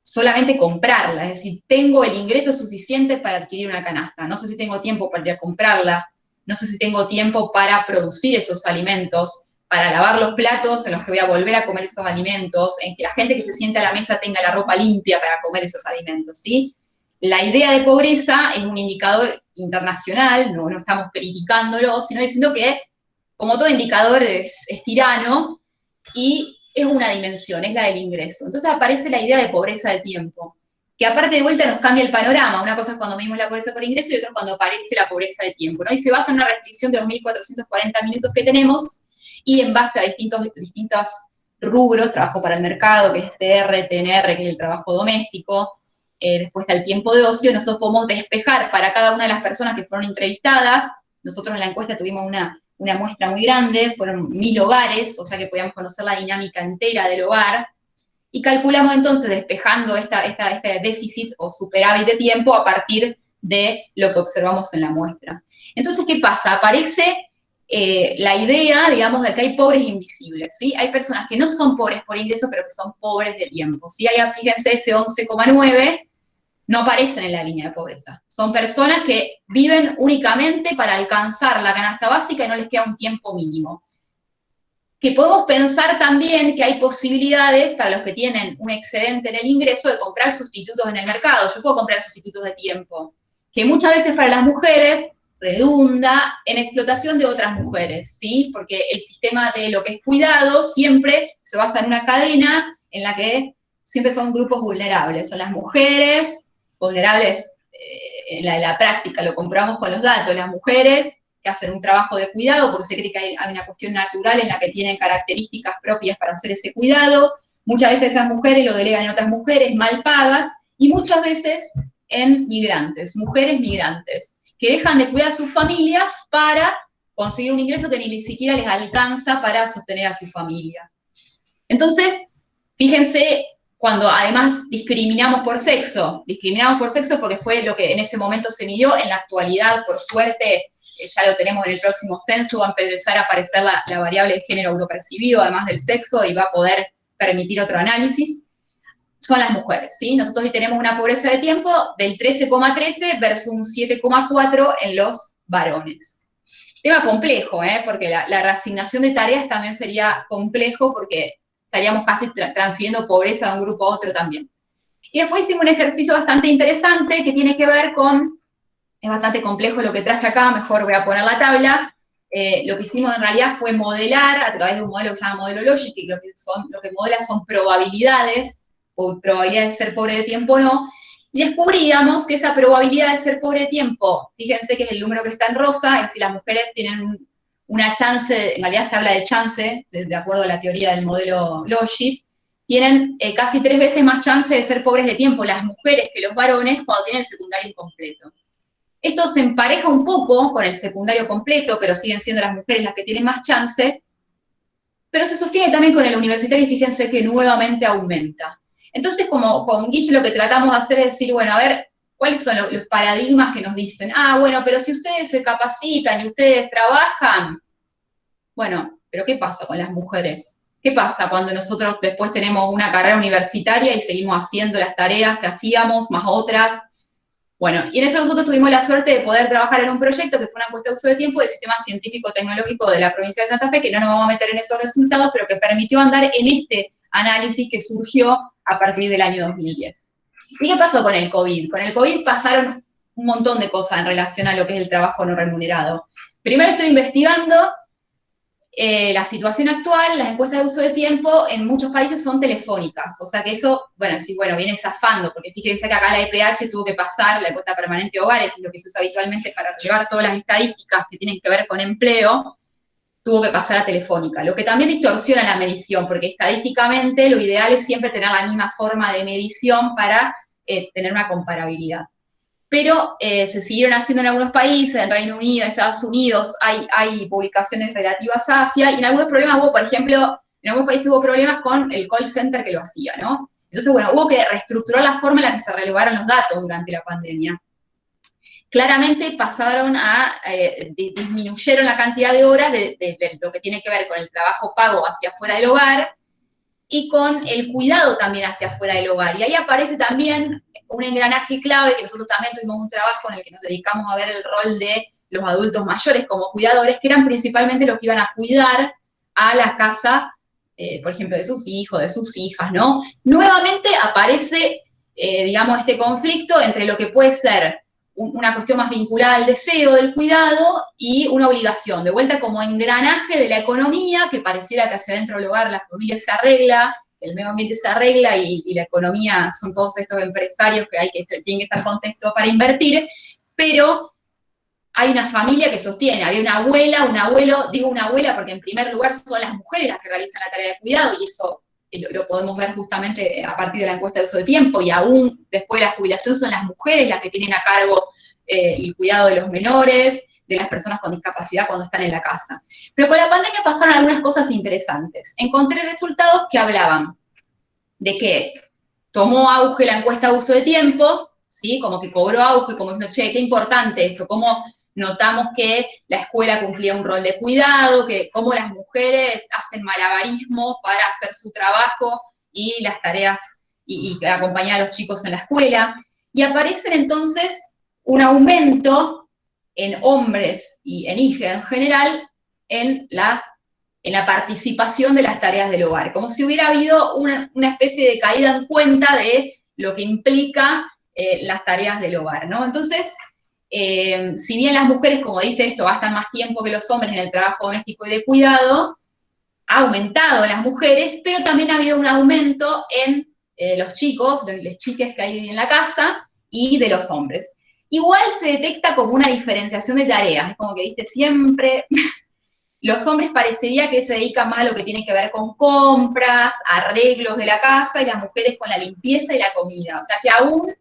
solamente comprarla, es decir, tengo el ingreso suficiente para adquirir una canasta, no sé si tengo tiempo para ir a comprarla, no sé si tengo tiempo para producir esos alimentos, para lavar los platos en los que voy a volver a comer esos alimentos, en que la gente que se siente a la mesa tenga la ropa limpia para comer esos alimentos, ¿sí? La idea de pobreza es un indicador internacional, no estamos criticándolo, sino diciendo que, como todo indicador, es tirano, y es una dimensión, es la del ingreso. Entonces aparece la idea de pobreza de tiempo, que aparte de vuelta nos cambia el panorama. Una cosa es cuando medimos la pobreza por ingreso y otra cuando aparece la pobreza de tiempo, ¿no? Y se basa en una restricción de los 1.440 minutos que tenemos y en base a distintos rubros, trabajo para el mercado, que es TR, TNR, que es el trabajo doméstico, después está el tiempo de ocio. Nosotros podemos despejar para cada una de las personas que fueron entrevistadas. Nosotros en la encuesta tuvimos una muestra muy grande, fueron 1.000 hogares, o sea que podíamos conocer la dinámica entera del hogar, y calculamos entonces despejando este déficit o superávit de tiempo a partir de lo que observamos en la muestra. Entonces, ¿qué pasa? Aparece la idea, digamos, de que hay pobres invisibles, ¿sí? Hay personas que no son pobres por ingreso, pero que son pobres de tiempo, ¿sí? Ahí, fíjense, ese 11,9 no aparecen en la línea de pobreza. Son personas que viven únicamente para alcanzar la canasta básica y no les queda un tiempo mínimo. Que podemos pensar también que hay posibilidades para los que tienen un excedente en el ingreso de comprar sustitutos en el mercado. Yo puedo comprar sustitutos de tiempo, que muchas veces para las mujeres redunda en explotación de otras mujeres, ¿sí? Porque el sistema de lo que es cuidado siempre se basa en una cadena en la que siempre son grupos vulnerables. Son las mujeres vulnerables en la práctica, lo comprobamos con los datos, las mujeres que hacen un trabajo de cuidado porque se cree que hay una cuestión natural en la que tienen características propias para hacer ese cuidado. Muchas veces esas mujeres lo delegan en otras mujeres mal pagas y muchas veces en migrantes, mujeres migrantes, que dejan de cuidar a sus familias para conseguir un ingreso que ni siquiera les alcanza para sostener a su familia. Entonces, fíjense, cuando además discriminamos por sexo porque fue lo que en ese momento se midió. En la actualidad, por suerte, ya lo tenemos en el próximo censo, va a empezar a aparecer la variable de género autopercibido, además del sexo, y va a poder permitir otro análisis. Son las mujeres, ¿sí? Nosotros hoy tenemos una pobreza de tiempo del 13,13 versus un 7,4 en los varones. Tema complejo, porque la reasignación de tareas también sería complejo porque estaríamos casi transfiriendo pobreza de un grupo a otro también. Y después hicimos un ejercicio bastante interesante que tiene que ver con, es bastante complejo lo que traje acá, mejor voy a poner la tabla. Lo que hicimos en realidad fue modelar a través de un modelo que se llama modelo Logic, que lo que modela son probabilidades, o probabilidad de ser pobre de tiempo o no, y descubríamos que esa probabilidad de ser pobre de tiempo, fíjense que es el número que está en rosa, es decir, las mujeres tienen una chance, en realidad se habla de chance, de acuerdo a la teoría del modelo Logic, tienen casi 3 veces más chance de ser pobres de tiempo las mujeres que los varones cuando tienen el secundario incompleto. Esto se empareja un poco con el secundario completo, pero siguen siendo las mujeres las que tienen más chance, pero se sostiene también con el universitario y fíjense que nuevamente aumenta. Entonces, como con Guille lo que tratamos de hacer es decir, bueno, a ver, ¿cuáles son los paradigmas que nos dicen? Bueno, pero si ustedes se capacitan y ustedes trabajan, bueno, pero ¿qué pasa con las mujeres? ¿Qué pasa cuando nosotros después tenemos una carrera universitaria y seguimos haciendo las tareas que hacíamos, más otras? Bueno, y en eso nosotros tuvimos la suerte de poder trabajar en un proyecto que fue una encuesta de uso de tiempo del Sistema Científico Tecnológico de la provincia de Santa Fe, que no nos vamos a meter en esos resultados, pero que permitió andar en este análisis que surgió a partir del año 2010. ¿Y qué pasó con el COVID? Con el COVID pasaron un montón de cosas en relación a lo que es el trabajo no remunerado. Primero estoy investigando la situación actual. Las encuestas de uso de tiempo en muchos países son telefónicas, o sea que eso, viene zafando, porque fíjense que acá la EPH tuvo que pasar la encuesta permanente de hogares, que es lo que se usa habitualmente para relevar todas las estadísticas que tienen que ver con empleo, tuvo que pasar a telefónica, lo que también distorsiona la medición, porque estadísticamente lo ideal es siempre tener la misma forma de medición para tener una comparabilidad. Pero se siguieron haciendo en algunos países, en Reino Unido, en Estados Unidos, hay publicaciones relativas a Asia, y en algunos problemas hubo, por ejemplo, en algunos países hubo problemas con el call center que lo hacía, ¿no? Entonces, hubo que reestructurar la forma en la que se relevaron los datos durante la pandemia. Claramente pasaron disminuyeron la cantidad de horas de lo que tiene que ver con el trabajo pago hacia afuera del hogar, y con el cuidado también hacia afuera del hogar. Y ahí aparece también un engranaje clave, que nosotros también tuvimos un trabajo en el que nos dedicamos a ver el rol de los adultos mayores como cuidadores, que eran principalmente los que iban a cuidar a la casa, por ejemplo, de sus hijos, de sus hijas, ¿no? Nuevamente aparece, este conflicto entre lo que puede ser una cuestión más vinculada al deseo del cuidado y una obligación, de vuelta como engranaje de la economía, que pareciera que hacia dentro del hogar la familia se arregla, el medio ambiente se arregla y la economía son todos estos empresarios que tienen que estar contentos para invertir, pero hay una familia que sostiene, había una abuela, un abuelo, digo una abuela porque en primer lugar son las mujeres las que realizan la tarea de cuidado, y eso lo podemos ver justamente a partir de la encuesta de uso de tiempo, y aún después de la jubilación son las mujeres las que tienen a cargo el cuidado de los menores, de las personas con discapacidad cuando están en la casa. Pero con la pandemia pasaron algunas cosas interesantes. Encontré resultados que hablaban de que tomó auge la encuesta de uso de tiempo, ¿sí? Como que cobró auge, como diciendo, che, qué importante esto, cómo notamos que la escuela cumplía un rol de cuidado, que cómo las mujeres hacen malabarismo para hacer su trabajo y las tareas y acompañar a los chicos en la escuela. Y aparecen entonces un aumento en hombres y en hijas en general en la participación de las tareas del hogar, como si hubiera habido una especie de caída en cuenta de lo que implica las tareas del hogar, ¿no? Entonces, si bien las mujeres, como dice esto, gastan más tiempo que los hombres en el trabajo doméstico y de cuidado, ha aumentado las mujeres, pero también ha habido un aumento en los chicos, de las chicas que hay en la casa, y de los hombres. Igual se detecta como una diferenciación de tareas, es como que, viste, siempre los hombres parecería que se dedican más a lo que tiene que ver con compras, arreglos de la casa, y las mujeres con la limpieza y la comida. O sea que aún,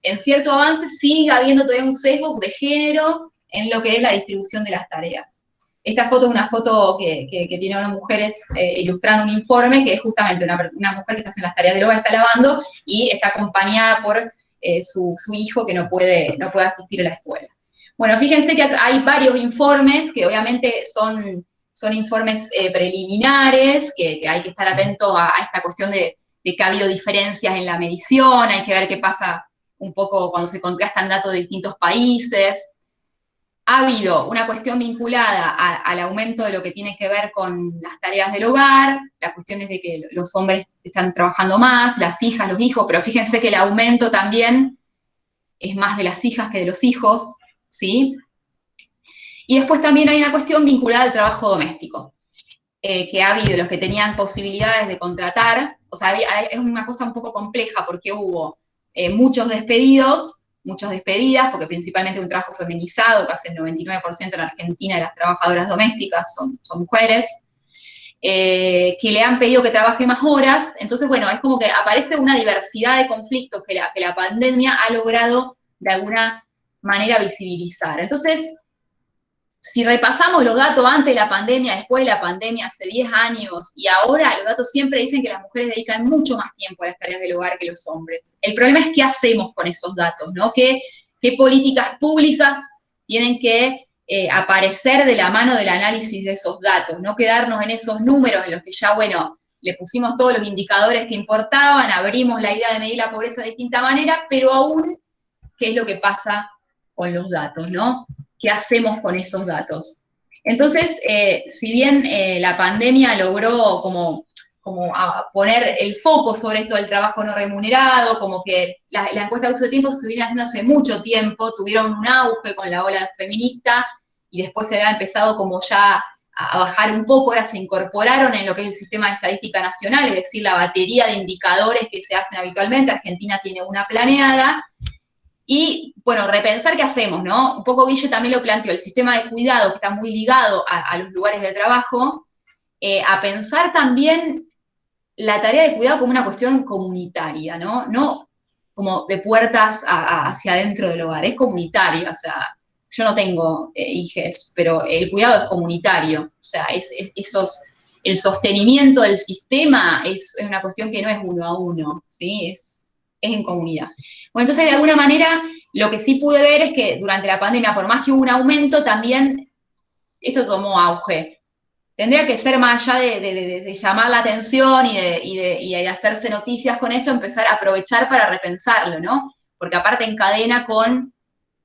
en cierto avance, sigue habiendo todavía un sesgo de género en lo que es la distribución de las tareas. Esta foto es una foto que tiene unas mujeres ilustrando un informe, que es justamente una mujer que está haciendo las tareas del hogar, está lavando, y está acompañada por su hijo que no puede asistir a la escuela. Bueno, fíjense que hay varios informes que obviamente son informes preliminares, que hay que estar atentos a esta cuestión de que ha habido diferencias en la medición, hay que ver qué pasa un poco cuando se contrastan datos de distintos países. Ha habido una cuestión vinculada al aumento de lo que tiene que ver con las tareas del hogar, la cuestión es de que los hombres están trabajando más, las hijas, los hijos, pero fíjense que el aumento también es más de las hijas que de los hijos, ¿sí? Y después también hay una cuestión vinculada al trabajo doméstico, que ha habido los que tenían posibilidades de contratar, o sea, es una cosa un poco compleja porque hubo muchos despedidas, porque principalmente un trabajo feminizado, casi el 99% en Argentina de las trabajadoras domésticas son mujeres, que le han pedido que trabaje más horas. Entonces, bueno, es como que aparece una diversidad de conflictos que la pandemia ha logrado de alguna manera visibilizar. Entonces, si repasamos los datos antes de la pandemia, después de la pandemia, hace 10 años, y ahora los datos siempre dicen que las mujeres dedican mucho más tiempo a las tareas del hogar que los hombres. El problema es qué hacemos con esos datos, ¿no? ¿Qué políticas públicas tienen que aparecer de la mano del análisis de esos datos? No quedarnos en esos números en los que ya, bueno, le pusimos todos los indicadores que importaban, abrimos la idea de medir la pobreza de distinta manera, pero aún, ¿qué es lo que pasa con los datos, no? ¿Qué hacemos con esos datos? Entonces, si bien la pandemia logró como como a poner el foco sobre esto del trabajo no remunerado, como que la encuesta de uso de tiempo se viene haciendo hace mucho tiempo, tuvieron un auge con la ola feminista y después se había empezado como ya a bajar un poco, ahora se incorporaron en lo que es el sistema de estadística nacional, es decir, la batería de indicadores que se hacen habitualmente. Argentina tiene una planeada. Y, bueno, repensar qué hacemos, ¿no? Un poco Guille también lo planteó, el sistema de cuidado que está muy ligado a los lugares de trabajo, a pensar también la tarea de cuidado como una cuestión comunitaria, ¿no? No como de puertas hacia adentro del hogar, es comunitaria, o sea, yo no tengo hijes, pero el cuidado es comunitario, o sea, el sostenimiento del sistema es una cuestión que no es uno a uno, ¿sí? Es en comunidad. Bueno, entonces, de alguna manera, lo que sí pude ver es que durante la pandemia, por más que hubo un aumento, también esto tomó auge. Tendría que ser más allá de llamar la atención y de hacerse noticias con esto, empezar a aprovechar para repensarlo, ¿no? Porque aparte encadena con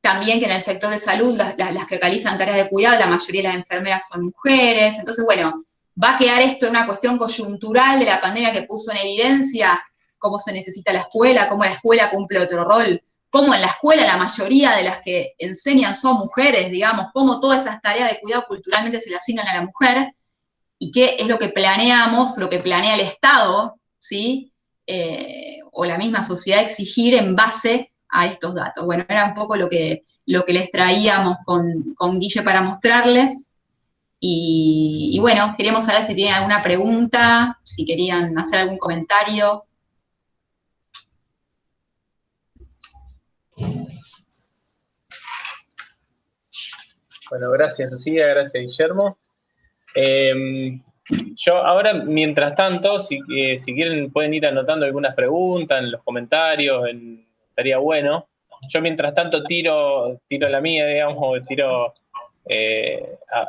también que en el sector de salud las que realizan tareas de cuidado, la mayoría de las enfermeras son mujeres. Entonces, bueno, va a quedar esto en una cuestión coyuntural de la pandemia que puso en evidencia cómo se necesita la escuela, cómo la escuela cumple otro rol, cómo en la escuela la mayoría de las que enseñan son mujeres, digamos, cómo todas esas tareas de cuidado culturalmente se le asignan a la mujer, y qué es lo que planeamos, lo que planea el Estado, ¿sí? O la misma sociedad exigir en base a estos datos. Bueno, era un poco lo que les traíamos con Guille para mostrarles. Y bueno, queríamos saber si tienen alguna pregunta, si querían hacer algún comentario. Bueno, gracias Lucía, gracias Guillermo. Yo ahora, mientras tanto, si quieren pueden ir anotando algunas preguntas en los comentarios, estaría bueno. Yo mientras tanto tiro la mía, digamos,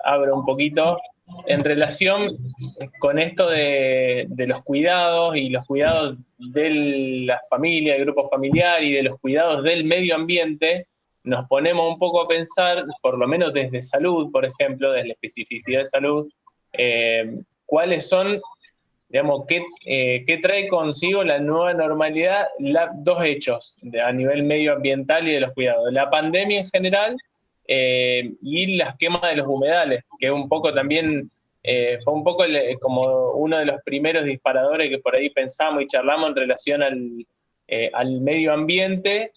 abro un poquito en relación con esto de los cuidados y los cuidados de la familia, del grupo familiar y de los cuidados del medio ambiente. Nos ponemos un poco a pensar, por lo menos desde salud, por ejemplo, desde la especificidad de salud, cuáles son, digamos, qué trae consigo la nueva normalidad, dos hechos a nivel medioambiental y de los cuidados. La pandemia en general y las quemas de los humedales, que un poco también fue un poco como uno de los primeros disparadores que por ahí pensamos y charlamos en relación al medio ambiente.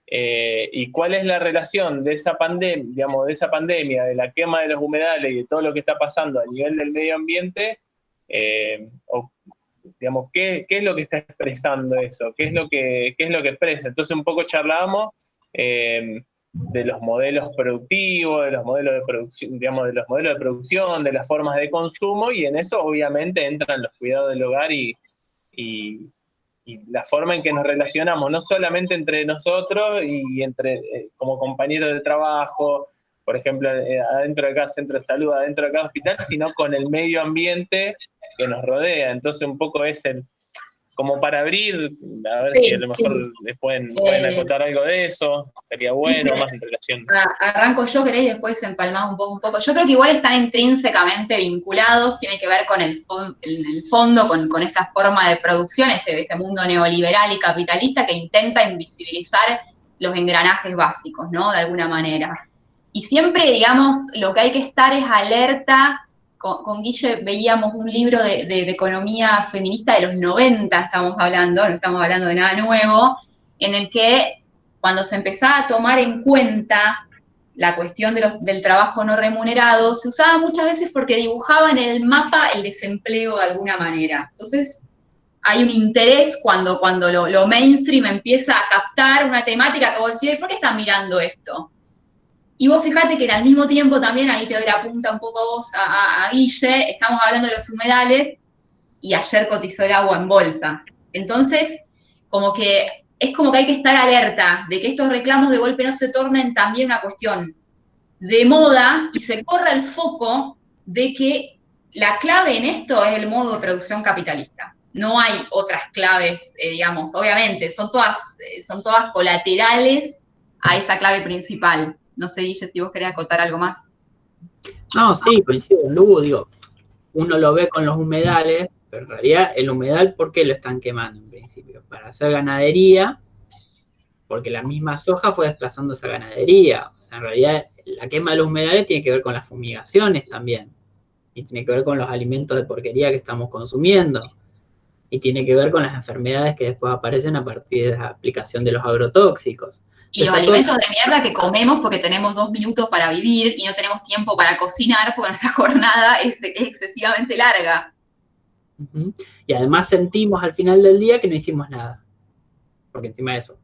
Y cuál es la relación de esa pandemia, de la quema de los humedales y de todo lo que está pasando a nivel del medio ambiente, digamos, ¿qué es lo que está expresando eso? ¿Qué es lo que expresa? Entonces un poco charlábamos de los modelos productivos, de los modelos de producción, digamos, de los modelos de producción, de las formas de consumo, y en eso obviamente entran los cuidados del hogar y la forma en que nos relacionamos, no solamente entre nosotros y entre como compañeros de trabajo, por ejemplo, adentro de cada centro de salud, adentro de cada hospital, sino con el medio ambiente que nos rodea. Entonces un poco es como para abrir, a ver si a lo mejor les pueden acotar algo de eso, sería bueno, más en relación. Arranco yo, queréis, y después empalmamos un poco. Yo creo que igual están intrínsecamente vinculados, tiene que ver con el fondo, con esta forma de producción, este mundo neoliberal y capitalista que intenta invisibilizar los engranajes básicos, ¿no? De alguna manera. Y siempre, digamos, lo que hay que estar es alerta. Con Guille veíamos un libro de economía feminista de los 90, estamos hablando, no estamos hablando de nada nuevo, en el que cuando se empezaba a tomar en cuenta la cuestión del trabajo no remunerado, se usaba muchas veces porque dibujaba en el mapa el desempleo de alguna manera. Entonces, hay un interés cuando lo mainstream empieza a captar una temática que vos decís, ¿por qué están mirando esto? Y vos fijate que al mismo tiempo también, ahí te doy la punta un poco vos a Guille, estamos hablando de los humedales y ayer cotizó el agua en bolsa. Entonces, es como que hay que estar alerta de que estos reclamos de golpe no se tornen también una cuestión de moda y se corra el foco de que la clave en esto es el modo de producción capitalista. No hay otras claves, digamos, obviamente, son todas colaterales a esa clave principal. No sé, Guille, si vos querés acotar algo más. No, sí, coincido con Lu, digo, uno lo ve con los humedales, pero en realidad el humedal, ¿por qué lo están quemando en principio? Para hacer ganadería, porque la misma soja fue desplazando esa ganadería. O sea, en realidad la quema de los humedales tiene que ver con las fumigaciones también, y tiene que ver con los alimentos de porquería que estamos consumiendo, y tiene que ver con las enfermedades que después aparecen a partir de la aplicación de los agrotóxicos. Y los Está todo... alimentos de mierda que comemos porque tenemos 2 minutos para vivir y no tenemos tiempo para cocinar porque nuestra jornada es excesivamente larga. Y además sentimos al final del día que no hicimos nada. Porque encima de eso,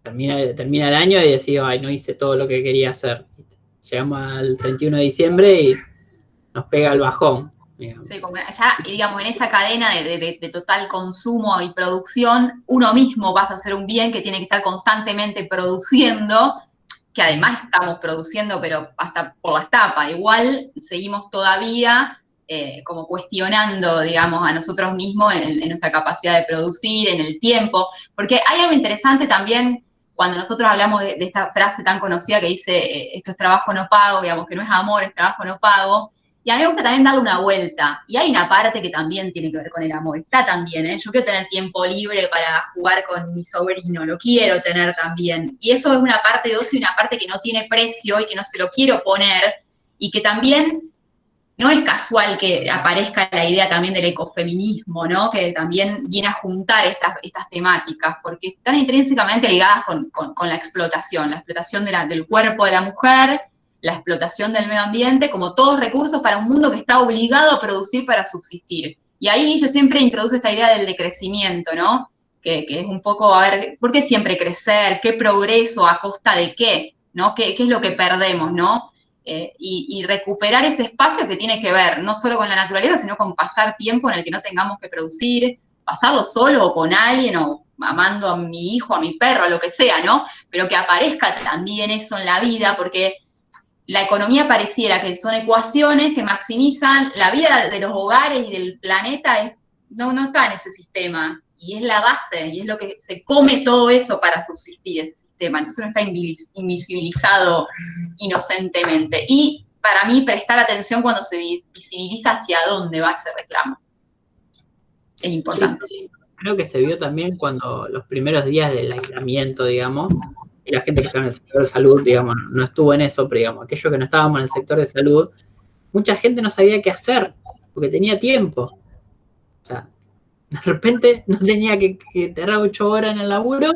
termina el año y decimos, ay, no hice todo lo que quería hacer. Llegamos al 31 de diciembre y nos pega el bajón. Digamos. Sí, como ya, digamos, en esa cadena de total consumo y producción, uno mismo pasa a ser un bien que tiene que estar constantemente produciendo, que además estamos produciendo, pero hasta por las tapas. Igual seguimos todavía como cuestionando, digamos, a nosotros mismos en nuestra capacidad de producir, en el tiempo, porque hay algo interesante también cuando nosotros hablamos de esta frase tan conocida que dice, esto es trabajo no pago, digamos, que no es amor, es trabajo no pago. Y a mí me gusta también darle una vuelta. Y hay una parte que también tiene que ver con el amor. Está también, ¿eh? Yo quiero tener tiempo libre para jugar con mi sobrino, lo quiero tener también. Y eso es una parte de ocio y una parte que no tiene precio y que no se lo quiero poner. Y que también no es casual que aparezca la idea también del ecofeminismo, ¿no? Que también viene a juntar estas temáticas, porque están intrínsecamente ligadas con la explotación del cuerpo de la mujer, la explotación del medio ambiente, como todos recursos para un mundo que está obligado a producir para subsistir. Y ahí yo siempre introduzco esta idea del decrecimiento, ¿no? Que es un poco, a ver, ¿por qué siempre crecer? ¿Qué progreso? ¿A costa de qué? ¿No? ¿Qué es lo que perdemos, no? Y recuperar ese espacio que tiene que ver no solo con la naturaleza, sino con pasar tiempo en el que no tengamos que producir, pasarlo solo o con alguien, o amando a mi hijo, a mi perro, a lo que sea, ¿no? Pero que aparezca también eso en la vida, porque la economía pareciera que son ecuaciones que maximizan la vida de los hogares y del planeta, no está en ese sistema, y es la base, y es lo que se come todo eso para subsistir ese sistema, entonces no está invisibilizado inocentemente. Y para mí prestar atención cuando se visibiliza hacia dónde va ese reclamo. Es importante. Sí, creo que se vio también cuando los primeros días del aislamiento, digamos, y la gente que estaba en el sector de salud, digamos, no estuvo en eso, pero digamos, aquellos que no estábamos en el sector de salud, mucha gente no sabía qué hacer, porque tenía tiempo. O sea, de repente no tenía que tener 8 horas en el laburo,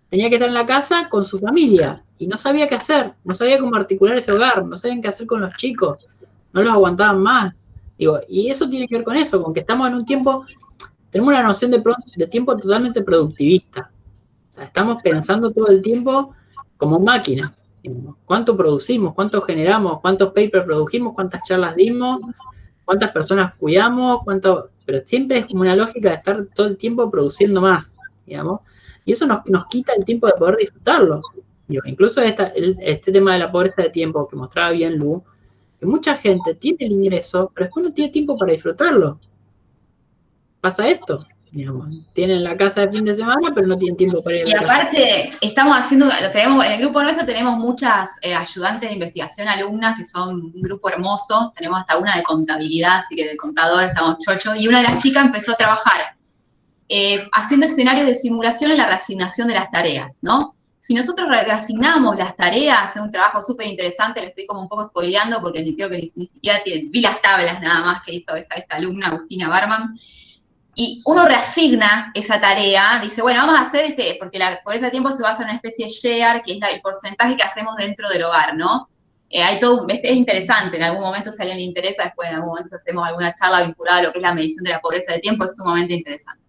tenía que estar en la casa con su familia, y no sabía qué hacer, no sabía cómo articular ese hogar, no sabían qué hacer con los chicos, no los aguantaban más. Digo, y eso tiene que ver con eso, con que estamos en un tiempo, tenemos una noción de tiempo totalmente productivista. O sea, estamos pensando todo el tiempo como máquinas. ¿Cuánto producimos? ¿Cuánto generamos? ¿Cuántos papers produjimos? ¿Cuántas charlas dimos? ¿Cuántas personas cuidamos? Pero siempre es como una lógica de estar todo el tiempo produciendo más, digamos. Y eso nos quita el tiempo de poder disfrutarlo. Incluso este tema de la pobreza de tiempo que mostraba bien Lu, que mucha gente tiene el ingreso, pero después no tiene tiempo para disfrutarlo. Pasa esto. Digamos, tienen la casa de fin de semana, pero no tienen tiempo para ir a la Y aparte, en el grupo nuestro tenemos muchas ayudantes de investigación, alumnas, que son un grupo hermoso, tenemos hasta una de contabilidad, así que de contador estamos chochos, y una de las chicas empezó a trabajar haciendo escenarios de simulación en la reasignación de las tareas, ¿no? Si nosotros reasignamos las tareas, es un trabajo súper interesante, lo estoy como un poco spoileando, porque creo que ni siquiera vi las tablas nada más que hizo esta alumna, Agustina Barman. Y uno reasigna esa tarea, dice, bueno, vamos a hacer porque por ese tiempo se basa en una especie de share, que es el porcentaje que hacemos dentro del hogar, ¿no? Es interesante, en algún momento si a alguien le interesa, después en algún momento hacemos alguna charla vinculada a lo que es la medición de la pobreza de tiempo, es sumamente interesante.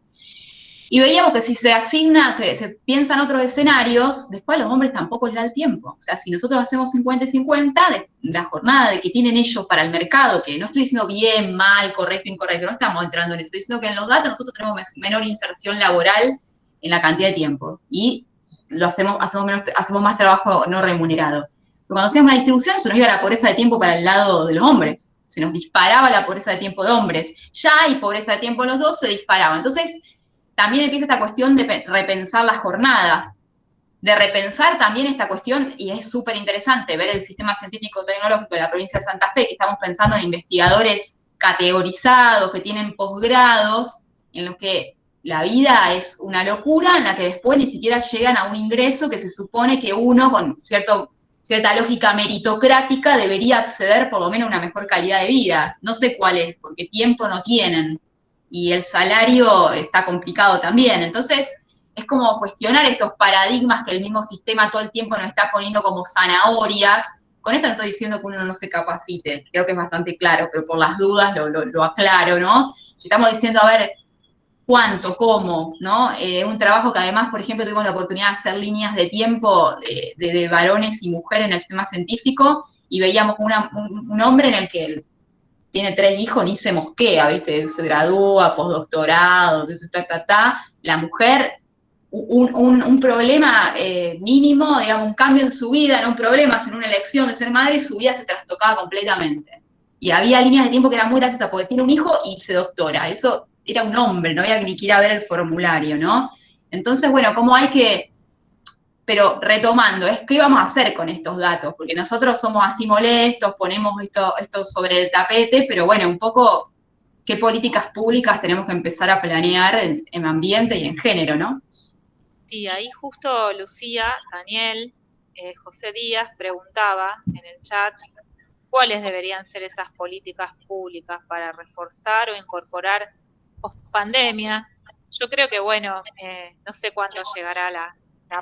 Y veíamos que si se asigna, se piensan otros escenarios, después a los hombres tampoco les da el tiempo. O sea, si nosotros hacemos 50 y 50, la jornada de que tienen ellos para el mercado, que no estoy diciendo bien, mal, correcto, incorrecto, no estamos entrando en eso, estoy diciendo que en los datos nosotros tenemos menor inserción laboral en la cantidad de tiempo. Y hacemos más trabajo no remunerado. Pero cuando hacíamos una distribución, se nos iba la pobreza de tiempo para el lado de los hombres. Se nos disparaba la pobreza de tiempo de hombres. Ya hay pobreza de tiempo en los dos, se disparaba. Entonces, también empieza esta cuestión de repensar la jornada, de repensar también esta cuestión, y es súper interesante ver el sistema científico-tecnológico de la provincia de Santa Fe, que estamos pensando en investigadores categorizados, que tienen posgrados, en los que la vida es una locura, en la que después ni siquiera llegan a un ingreso que se supone que uno, con cierta lógica meritocrática, debería acceder por lo menos a una mejor calidad de vida. No sé cuál es, porque tiempo no tienen, y el salario está complicado también. Entonces, es como cuestionar estos paradigmas que el mismo sistema todo el tiempo nos está poniendo como zanahorias. Con esto no estoy diciendo que uno no se capacite, creo que es bastante claro, pero por las dudas lo aclaro, ¿no? Estamos diciendo, a ver, cuánto, cómo, ¿no? Un trabajo que además, por ejemplo, tuvimos la oportunidad de hacer líneas de tiempo de varones y mujeres en el sistema científico, y veíamos un hombre en el que tiene 3 hijos, ni se mosquea, ¿viste? Se gradúa, postdoctorado, La mujer, un problema mínimo, digamos, un cambio en su vida, no un problema, sino una elección de ser madre, y su vida se trastocaba completamente. Y había líneas de tiempo que eran muy graciosas, porque tiene un hijo y se doctora. Eso era un hombre, no había ni que ir a ver el formulario, ¿no? Entonces, bueno, ¿cómo hay que...? Pero retomando, ¿qué vamos a hacer con estos datos? Porque nosotros somos así molestos, ponemos esto sobre el tapete, pero bueno, un poco qué políticas públicas tenemos que empezar a planear en ambiente y en género, ¿no? Sí, ahí justo Lucía, Daniel, José Díaz preguntaba en el chat cuáles deberían ser esas políticas públicas para reforzar o incorporar pospandemia. Yo creo que, bueno, no sé cuándo llegará la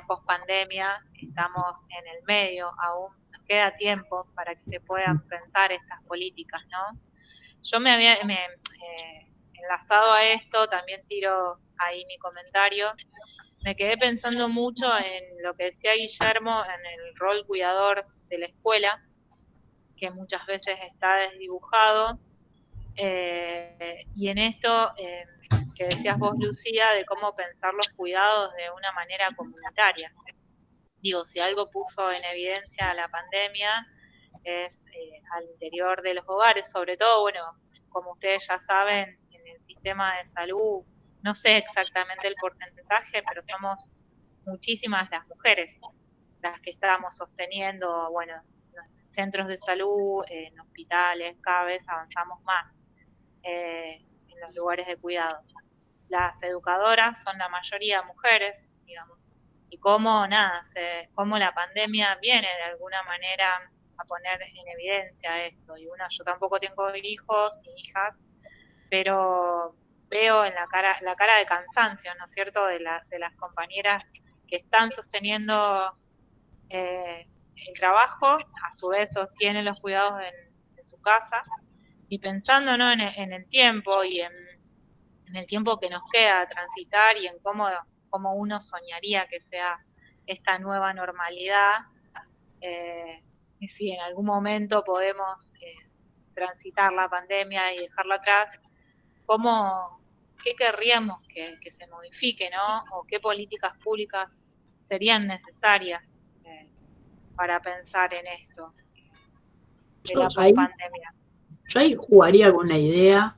pospandemia, estamos en el medio, aún nos queda tiempo para que se puedan pensar estas políticas, ¿no? Yo me había enlazado a esto, también tiro ahí mi comentario. Me quedé pensando mucho en lo que decía Guillermo, en el rol cuidador de la escuela, que muchas veces está desdibujado, y en esto que decías vos, Lucía, de cómo pensar los cuidados de una manera comunitaria. Digo, si algo puso en evidencia la pandemia es al interior de los hogares, sobre todo, bueno, como ustedes ya saben, en el sistema de salud, no sé exactamente el porcentaje, pero somos muchísimas las mujeres las que estamos sosteniendo, bueno, centros de salud, en hospitales, cada vez avanzamos más en los lugares de cuidado. Las educadoras son la mayoría mujeres, digamos, y cómo cómo la pandemia viene de alguna manera a poner en evidencia esto. Y yo tampoco tengo hijos ni hijas, pero veo en la cara de cansancio, ¿no es cierto?, de las compañeras que están sosteniendo el trabajo, a su vez sostienen los cuidados en su casa, y pensando, ¿no?, en el tiempo y en el tiempo que nos queda transitar y en cómo uno soñaría que sea esta nueva normalidad, y si en algún momento podemos transitar la pandemia y dejarla atrás, ¿qué querríamos que se modifique, ¿no? O qué políticas públicas serían necesarias para pensar en esto de la pospandemia. Yo ahí jugaría con una idea,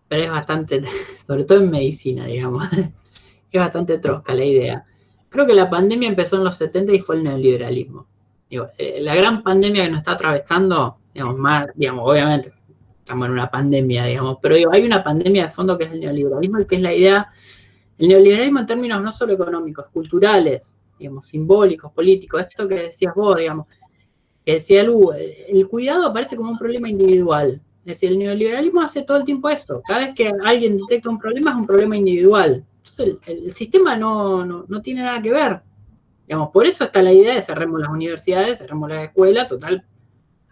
pero es bastante, sobre todo en medicina, digamos, es bastante trosca la idea. Creo que la pandemia empezó en los 70 y fue el neoliberalismo. Digo, la gran pandemia que nos está atravesando, digamos, obviamente estamos en una pandemia, digamos, pero digo, hay una pandemia de fondo que es el neoliberalismo, y que es la idea, el neoliberalismo en términos no solo económicos, culturales, digamos, simbólicos, políticos, esto que decías vos, digamos, que decía Lu, el cuidado aparece como un problema individual. Es decir, el neoliberalismo hace todo el tiempo eso. Cada vez que alguien detecta un problema, es un problema individual. Entonces, el sistema no tiene nada que ver. Digamos, por eso está la idea de cerremos las universidades, cerremos las escuelas, total,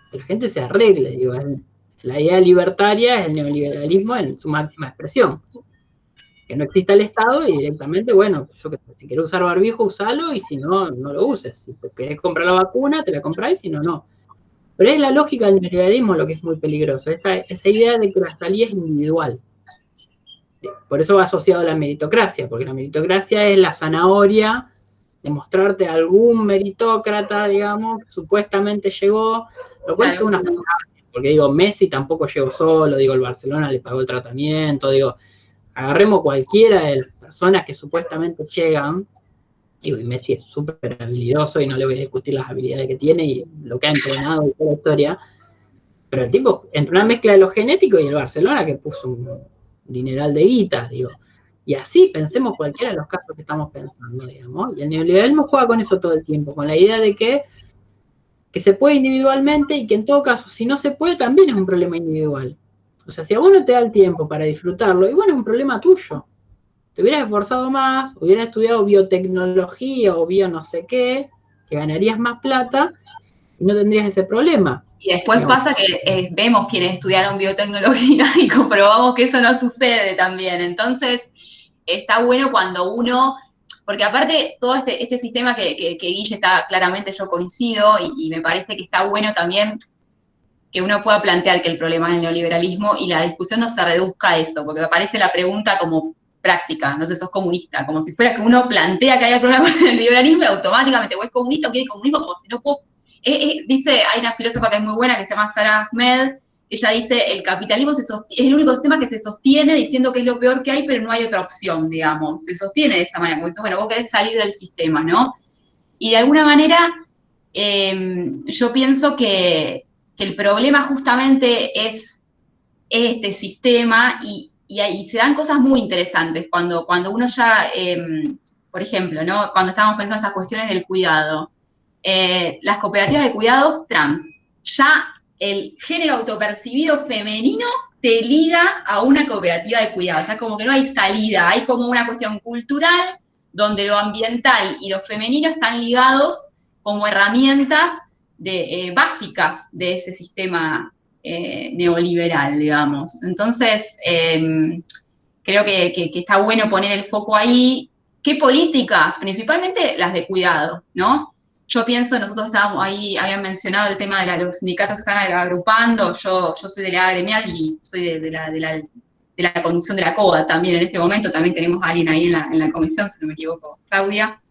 que la gente se arregle. Digo, la idea libertaria es el neoliberalismo en su máxima expresión. Que no exista el Estado y directamente, bueno, si querés usar barbijo, usalo, y si no, no lo uses. Si querés comprar la vacuna, te la comprás, y si no, no. Pero es la lógica del neoliberalismo lo que es muy peligroso, esa idea de que la salida es individual. Por eso va asociado a la meritocracia, porque la meritocracia es la zanahoria de mostrarte a algún meritócrata, digamos, que supuestamente llegó, lo cual es una falacia, porque digo, Messi tampoco llegó solo, digo, el Barcelona le pagó el tratamiento, digo, agarremos cualquiera de las personas que supuestamente llegan, digo, y Messi es súper habilidoso y no le voy a discutir las habilidades que tiene y lo que ha entrenado y toda la historia, Pero el tipo, entre una mezcla de lo genético y el Barcelona que puso un dineral de guita, digo. Y así pensemos cualquiera de los casos que estamos pensando, digamos. Y el neoliberalismo juega con eso todo el tiempo, con la idea de que se puede individualmente y que en todo caso, si no se puede, también es un problema individual. O sea, si a vos no te da el tiempo para disfrutarlo, y bueno, es un problema tuyo. Te hubieras esforzado más, hubieras estudiado biotecnología o bio no sé qué, que ganarías más plata y no tendrías ese problema. Y después pasa que vemos quienes estudiaron biotecnología y comprobamos que eso no sucede también. Entonces, está bueno cuando uno, porque aparte todo este sistema que Guille está claramente, yo coincido, y me parece que está bueno también que uno pueda plantear que el problema es el neoliberalismo y la discusión no se reduzca a eso, porque me parece la pregunta como práctica, no sé, sos comunista, como si fuera que uno plantea que hay un problema con el liberalismo y automáticamente o es comunista o quiere comunismo, como si no puedo. Dice, hay una filósofa que es muy buena que se llama Sarah Ahmed, ella dice, el capitalismo es el único sistema que se sostiene diciendo que es lo peor que hay, pero no hay otra opción, digamos, se sostiene de esa manera, como dice, bueno, vos querés salir del sistema, ¿no? Y de alguna manera, yo pienso que el problema justamente es este sistema y se dan cosas muy interesantes cuando uno ya, por ejemplo, ¿no? Cuando estamos pensando en estas cuestiones del cuidado, las cooperativas de cuidados trans, ya el género autopercibido femenino te liga a una cooperativa de cuidados, o sea, como que no hay salida, hay como una cuestión cultural donde lo ambiental y lo femenino están ligados como herramientas básicas de ese sistema neoliberal, digamos. Entonces, creo que está bueno poner el foco ahí. ¿Qué políticas? Principalmente las de cuidado, ¿no? Yo pienso, nosotros estábamos ahí, habían mencionado el tema de los sindicatos que están agrupando, yo soy de la gremial y soy de la conducción de la COA también en este momento, también tenemos a alguien ahí en la comisión, si no me equivoco, Claudia.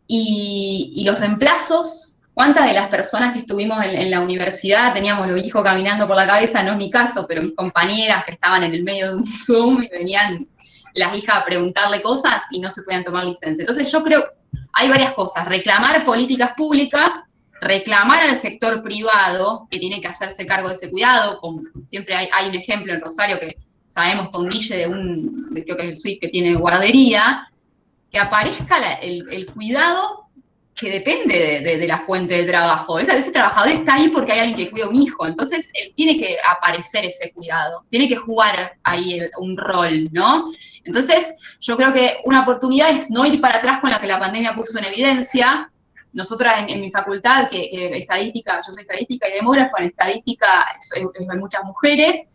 Y los reemplazos, ¿cuántas de las personas que estuvimos en la universidad teníamos los hijos caminando por la cabeza? No es mi caso, pero mis compañeras que estaban en el medio de un Zoom y venían las hijas a preguntarle cosas y no se podían tomar licencia. Entonces yo creo, hay varias cosas, reclamar políticas públicas, reclamar al sector privado que tiene que hacerse cargo de ese cuidado, como siempre hay un ejemplo en Rosario que sabemos con Guille creo que es el SUIT que tiene guardería, que aparezca el cuidado que depende de la fuente de trabajo. Ese trabajador está ahí porque hay alguien que cuida a un hijo, entonces él tiene que aparecer ese cuidado, tiene que jugar ahí un rol, ¿no? Entonces, yo creo que una oportunidad es no ir para atrás con la que la pandemia puso en evidencia. Nosotras en mi facultad, que estadística, yo soy estadística y demógrafa, en estadística hay muchas mujeres.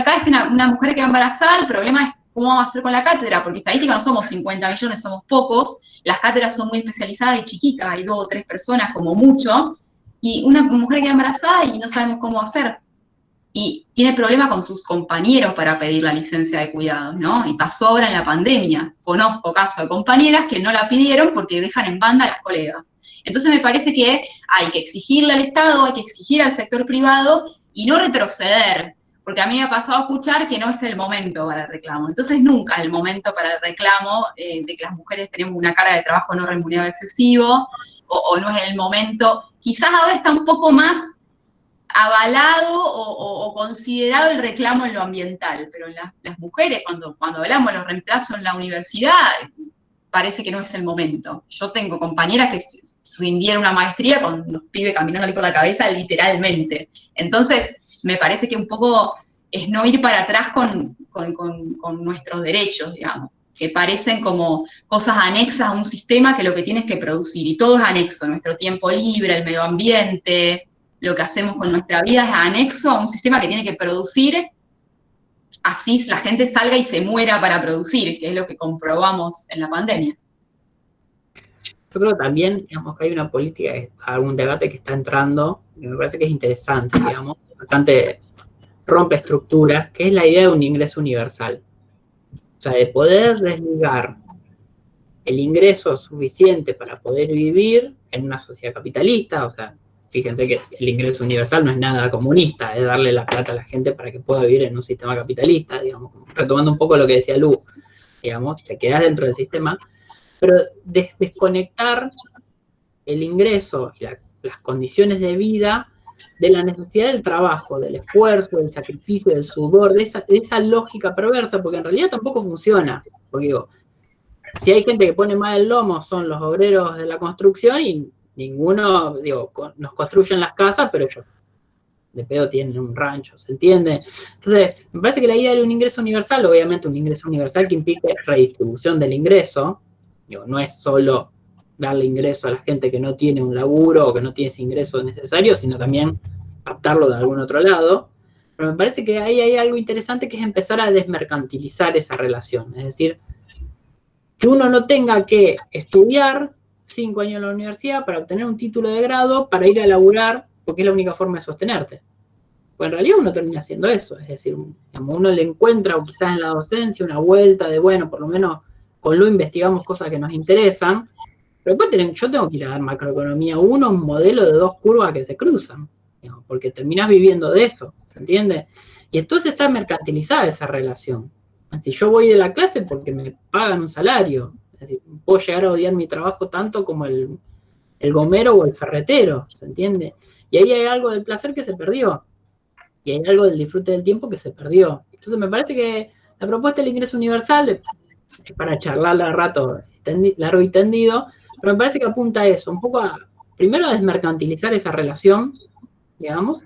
Cada vez que una mujer queda embarazada, el problema es cómo vamos a hacer con la cátedra, porque estadística no somos 50 millones, somos pocos, las cátedras son muy especializadas y chiquitas, hay 2 o 3 personas como mucho, y una mujer queda embarazada y no sabemos cómo hacer. Y tiene problemas con sus compañeros para pedir la licencia de cuidados, ¿no? Y pasó ahora en la pandemia. Conozco casos de compañeras que no la pidieron porque dejan en banda a las colegas. Entonces me parece que hay que exigirle al Estado, hay que exigir al sector privado y no retroceder, porque a mí me ha pasado a escuchar que no es el momento para el reclamo. Entonces nunca es el momento para el reclamo de que las mujeres tenemos una carga de trabajo no remunerado excesivo, o no es el momento. Quizás ahora está un poco más avalado o considerado el reclamo en lo ambiental, pero las mujeres, cuando hablamos de los reemplazos en la universidad, parece que no es el momento. Yo tengo compañeras que rindieron una maestría con los pibes caminando por la cabeza, literalmente. Entonces, me parece que un poco es no ir para atrás con nuestros derechos, digamos, que parecen como cosas anexas a un sistema que lo que tiene es que producir, y todo es anexo, nuestro tiempo libre, el medio ambiente, lo que hacemos con nuestra vida es anexo a un sistema que tiene que producir, así la gente salga y se muera para producir, que es lo que comprobamos en la pandemia. Yo creo también, digamos, que hay una política, algún debate que está entrando, y me parece que es interesante, digamos, bastante rompe estructuras, que es la idea de un ingreso universal. O sea, de poder desligar el ingreso suficiente para poder vivir en una sociedad capitalista. O sea, fíjense que el ingreso universal no es nada comunista, es darle la plata a la gente para que pueda vivir en un sistema capitalista, digamos, retomando un poco lo que decía Lu, digamos, te quedas dentro del sistema, pero desconectar el ingreso las condiciones de vida de la necesidad del trabajo, del esfuerzo, del sacrificio, del sudor, de esa lógica perversa, porque en realidad tampoco funciona. Porque digo, si hay gente que pone mal el lomo son los obreros de la construcción y ninguno, digo, nos construyen las casas, pero ellos de pedo tienen un rancho, ¿se entiende? Entonces, me parece que la idea de un ingreso universal, obviamente un ingreso universal que implique redistribución del ingreso, digo, no es solo darle ingreso a la gente que no tiene un laburo o que no tiene ese ingreso necesario, sino también captarlo de algún otro lado. Pero me parece que ahí hay algo interesante que es empezar a desmercantilizar esa relación, es decir, que uno no tenga que estudiar 5 años en la universidad para obtener un título de grado, para ir a laburar, porque es la única forma de sostenerte. Pues en realidad uno termina haciendo eso, es decir, digamos, uno le encuentra, o quizás en la docencia, una vuelta de, bueno, por lo menos con lo investigamos cosas que nos interesan, pero después yo tengo que ir a dar macroeconomía 1, un modelo de 2 curvas que se cruzan, digamos, porque terminás viviendo de eso, ¿se entiende? Y entonces está mercantilizada esa relación. Si yo voy de la clase porque me pagan un salario, es decir, puedo llegar a odiar mi trabajo tanto como el gomero o el ferretero, ¿se entiende? Y ahí hay algo del placer que se perdió, y hay algo del disfrute del tiempo que se perdió. Entonces me parece que la propuesta del ingreso universal, para charlarla a rato largo y tendido, pero me parece que apunta a eso, un poco primero a desmercantilizar esa relación, digamos,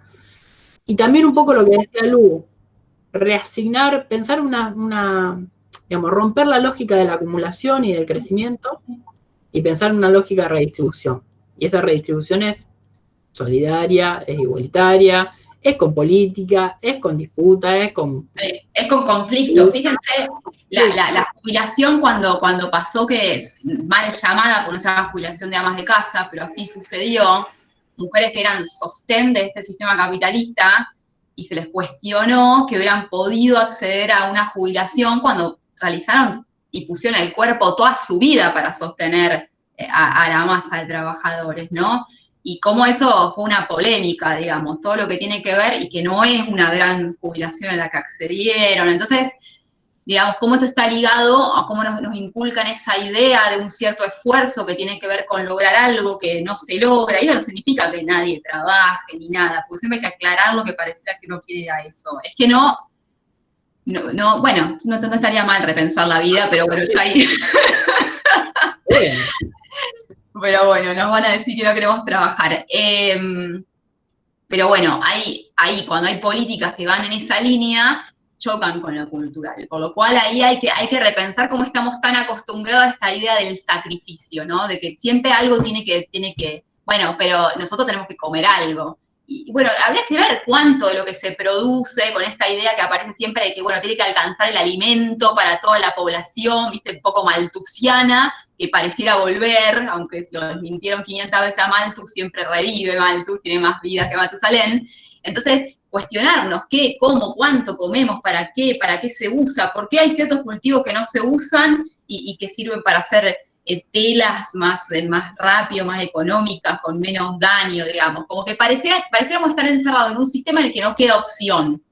y también un poco lo que decía Lu, reasignar, pensar digamos, romper la lógica de la acumulación y del crecimiento y pensar en una lógica de redistribución. Y esa redistribución es solidaria, es igualitaria, es con política, es con disputa, es con... Es con conflicto. Fíjense, la jubilación cuando pasó, que es mal llamada, porque no se llama jubilación de amas de casa, pero así sucedió, mujeres que eran sostén de este sistema capitalista, y se les cuestionó que hubieran podido acceder a una jubilación cuando realizaron y pusieron el cuerpo toda su vida para sostener a la masa de trabajadores, ¿no? Y cómo eso fue una polémica, digamos, todo lo que tiene que ver y que no es una gran jubilación a la que accedieron. Entonces, digamos, cómo esto está ligado a cómo nos inculcan esa idea de un cierto esfuerzo que tiene que ver con lograr algo que no se logra. Y eso no significa que nadie trabaje ni nada, porque siempre hay que aclarar lo que pareciera que no quiere a eso. Es que bueno, no estaría mal repensar la vida, pero bueno, está ahí. Bueno. Pero bueno, nos van a decir que no queremos trabajar. Pero bueno, cuando hay políticas que van en esa línea, chocan con lo cultural. Por lo cual ahí hay que repensar cómo estamos tan acostumbrados a esta idea del sacrificio, ¿no? De que siempre algo tiene que, bueno, pero nosotros tenemos que comer algo. Y bueno, habría que ver cuánto de lo que se produce con esta idea que aparece siempre de que, bueno, tiene que alcanzar el alimento para toda la población, viste, un poco malthusiana, que pareciera volver, aunque lo desmintieron 500 veces a Malthus, siempre revive Malthus, tiene más vida que Matusalén. Entonces, cuestionarnos qué, cómo, cuánto comemos, para qué se usa, por qué hay ciertos cultivos que no se usan y que sirven para hacer telas más rápido, más económicas, con menos daño, digamos. Como que pareciéramos estar encerrados en un sistema en el que no queda opción.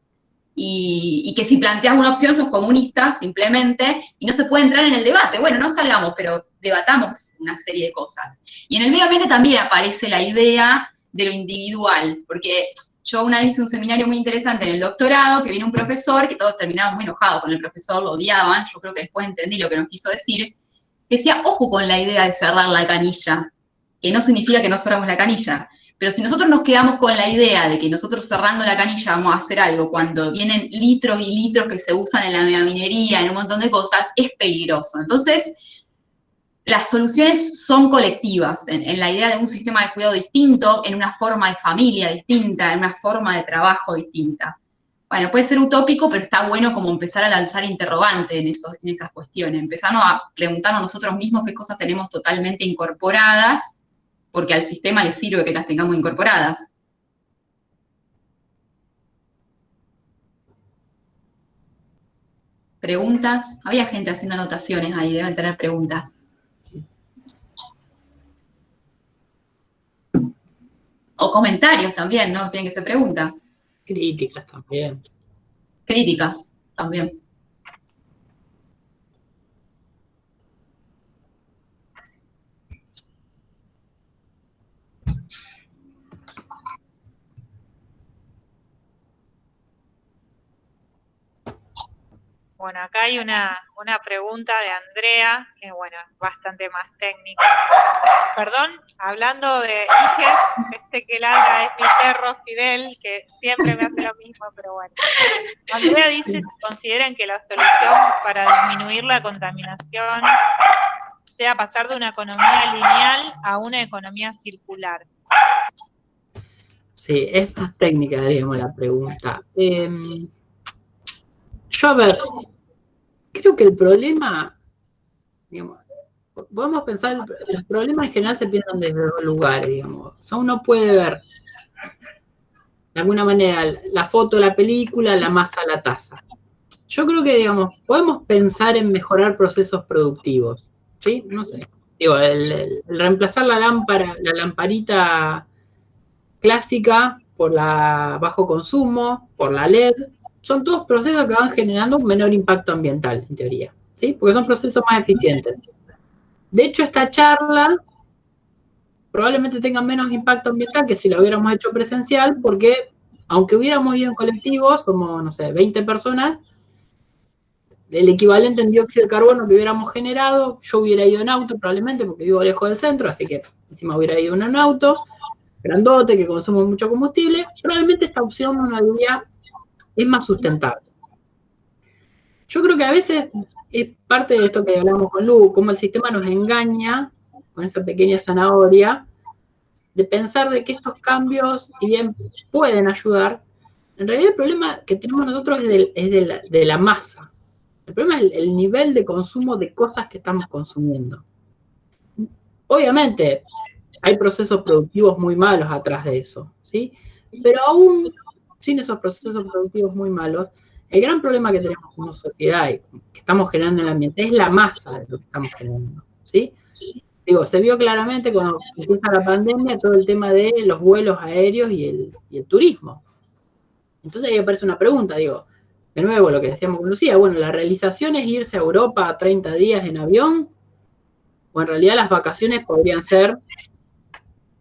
Y que si planteas una opción sos comunista, simplemente, y no se puede entrar en el debate. Bueno, no salgamos, pero debatamos una serie de cosas. Y en el medio ambiente también aparece la idea de lo individual, porque yo una vez hice un seminario muy interesante en el doctorado, que vino un profesor, que todos terminaban muy enojados con el profesor, lo odiaban, yo creo que después entendí lo que nos quiso decir, que decía, ojo con la idea de cerrar la canilla, que no significa que no cerramos la canilla, pero si nosotros nos quedamos con la idea de que nosotros cerrando la canilla vamos a hacer algo, cuando vienen litros y litros que se usan en la megaminería, en un montón de cosas, es peligroso. Entonces, las soluciones son colectivas, en la idea de un sistema de cuidado distinto, en una forma de familia distinta, en una forma de trabajo distinta. Bueno, puede ser utópico, pero está bueno como empezar a lanzar interrogantes en esas cuestiones, empezarnos a preguntarnos nosotros mismos qué cosas tenemos totalmente incorporadas, porque al sistema le sirve que las tengamos incorporadas. ¿Preguntas? Había gente haciendo anotaciones ahí, deben tener preguntas. O comentarios también, ¿no? Tienen que ser preguntas. Críticas también. Críticas también. Bueno, acá hay una pregunta de Andrea, que bueno, es bastante más técnica. Perdón, hablando de hijes, este que ladra es mi perro Fidel, que siempre me hace lo mismo, pero bueno. Andrea dice, consideren que la solución para disminuir la contaminación sea pasar de una economía lineal a una economía circular. Sí, es más técnica, digamos, la pregunta. Yo, a ver, creo que el problema, digamos, podemos pensar, los problemas en general se piensan desde dos lugares, digamos. O sea, uno puede ver, de alguna manera, la foto, la película, la masa, la taza. Yo creo que, digamos, podemos pensar en mejorar procesos productivos, ¿sí? No sé. Digo, el reemplazar la lámpara, la lamparita clásica por la bajo consumo, por la LED, son todos procesos que van generando un menor impacto ambiental, en teoría, ¿sí? Porque son procesos más eficientes. De hecho, esta charla probablemente tenga menos impacto ambiental que si la hubiéramos hecho presencial, porque aunque hubiéramos ido en colectivos, como, no sé, 20 personas, el equivalente en dióxido de carbono que hubiéramos generado, yo hubiera ido en auto probablemente, porque vivo lejos del centro, así que encima hubiera ido en un auto grandote que consume mucho combustible, probablemente esta opción una día es más sustentable. Yo creo que a veces es parte de esto que hablamos con Lu, cómo el sistema nos engaña con esa pequeña zanahoria, de pensar de que estos cambios, si bien pueden ayudar, en realidad el problema que tenemos nosotros es de la masa. El problema es el nivel de consumo de cosas que estamos consumiendo. Obviamente, hay procesos productivos muy malos atrás de eso, ¿sí? Pero aún sin esos procesos productivos muy malos, el gran problema que tenemos como sociedad y que estamos generando en el ambiente es la masa de lo que estamos generando, ¿sí? Digo, se vio claramente cuando empieza la pandemia todo el tema de los vuelos aéreos y el turismo. Entonces ahí aparece una pregunta, digo, de nuevo lo que decíamos con Lucía, bueno, ¿la realización es irse a Europa a 30 días en avión? ¿O en realidad las vacaciones podrían ser, no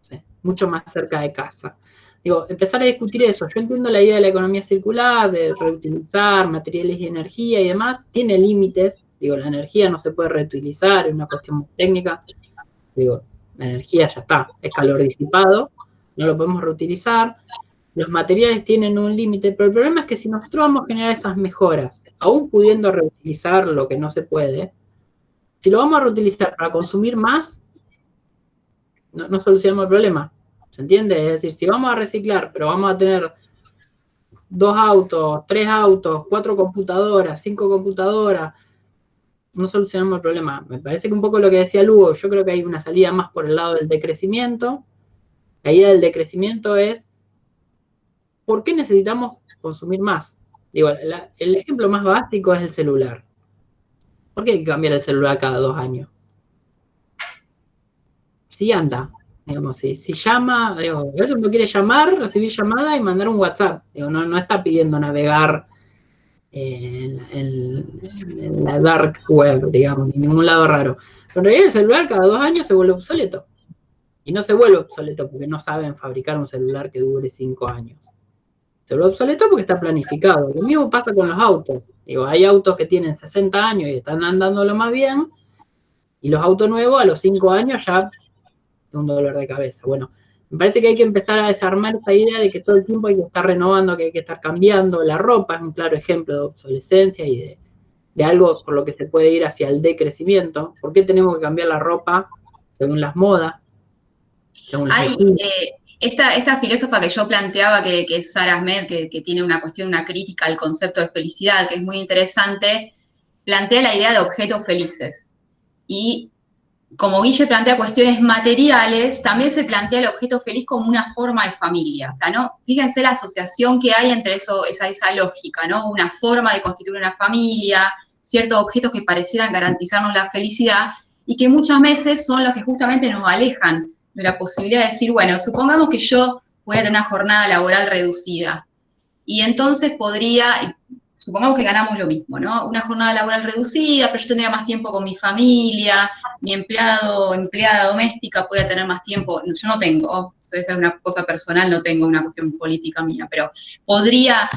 sé, mucho más cerca de casa? Digo, empezar a discutir eso. Yo entiendo la idea de la economía circular, de reutilizar materiales y energía y demás, tiene límites. Digo, la energía no se puede reutilizar, es una cuestión muy técnica. Digo, la energía ya está, es calor disipado, no lo podemos reutilizar. Los materiales tienen un límite, pero el problema es que si nosotros vamos a generar esas mejoras, aún pudiendo reutilizar lo que no se puede, si lo vamos a reutilizar para consumir más, no solucionamos el problema. ¿Se entiende? Es decir, si vamos a reciclar, pero vamos a tener 2 autos, 3 autos, 4 computadoras, 5 computadoras, no solucionamos el problema. Me parece que un poco lo que decía Lugo, yo creo que hay una salida más por el lado del decrecimiento. La idea del decrecimiento es, ¿por qué necesitamos consumir más? Digo, el ejemplo más básico es el celular. ¿Por qué hay que cambiar el celular cada 2 años? Si anda, digamos, si llama, digo, a veces uno quiere llamar, recibir llamada y mandar un WhatsApp. Digo, no está pidiendo navegar en la dark web, digamos, en ningún lado raro. Pero en realidad el celular cada 2 años se vuelve obsoleto. Y no se vuelve obsoleto porque no saben fabricar un celular que dure 5 años. Se vuelve obsoleto porque está planificado. Lo mismo pasa con los autos. Digo, hay autos que tienen 60 años y están andando lo más bien, y los autos nuevos a los 5 años ya es un dolor de cabeza. Bueno, me parece que hay que empezar a desarmar esta idea de que todo el tiempo hay que estar renovando, que hay que estar cambiando. La ropa es un claro ejemplo de obsolescencia y de algo por lo que se puede ir hacia el decrecimiento. ¿Por qué tenemos que cambiar la ropa según las modas? Según las esta filósofa que yo planteaba, que es Sarah Ahmed, que tiene una crítica al concepto de felicidad, que es muy interesante, plantea la idea de objetos felices. Y como Guille plantea cuestiones materiales, también se plantea el objeto feliz como una forma de familia. O sea, ¿no? Fíjense la asociación que hay entre esa lógica, ¿no? Una forma de constituir una familia, ciertos objetos que parecieran garantizarnos la felicidad y que muchas veces son los que justamente nos alejan de la posibilidad de decir, bueno, supongamos que yo voy a tener una jornada laboral reducida y entonces podría, supongamos que ganamos lo mismo, ¿no? Una jornada laboral reducida, pero yo tendría más tiempo con mi familia, mi empleada doméstica puede tener más tiempo, yo no tengo, esa es una cosa personal, no tengo una cuestión política mía, pero podría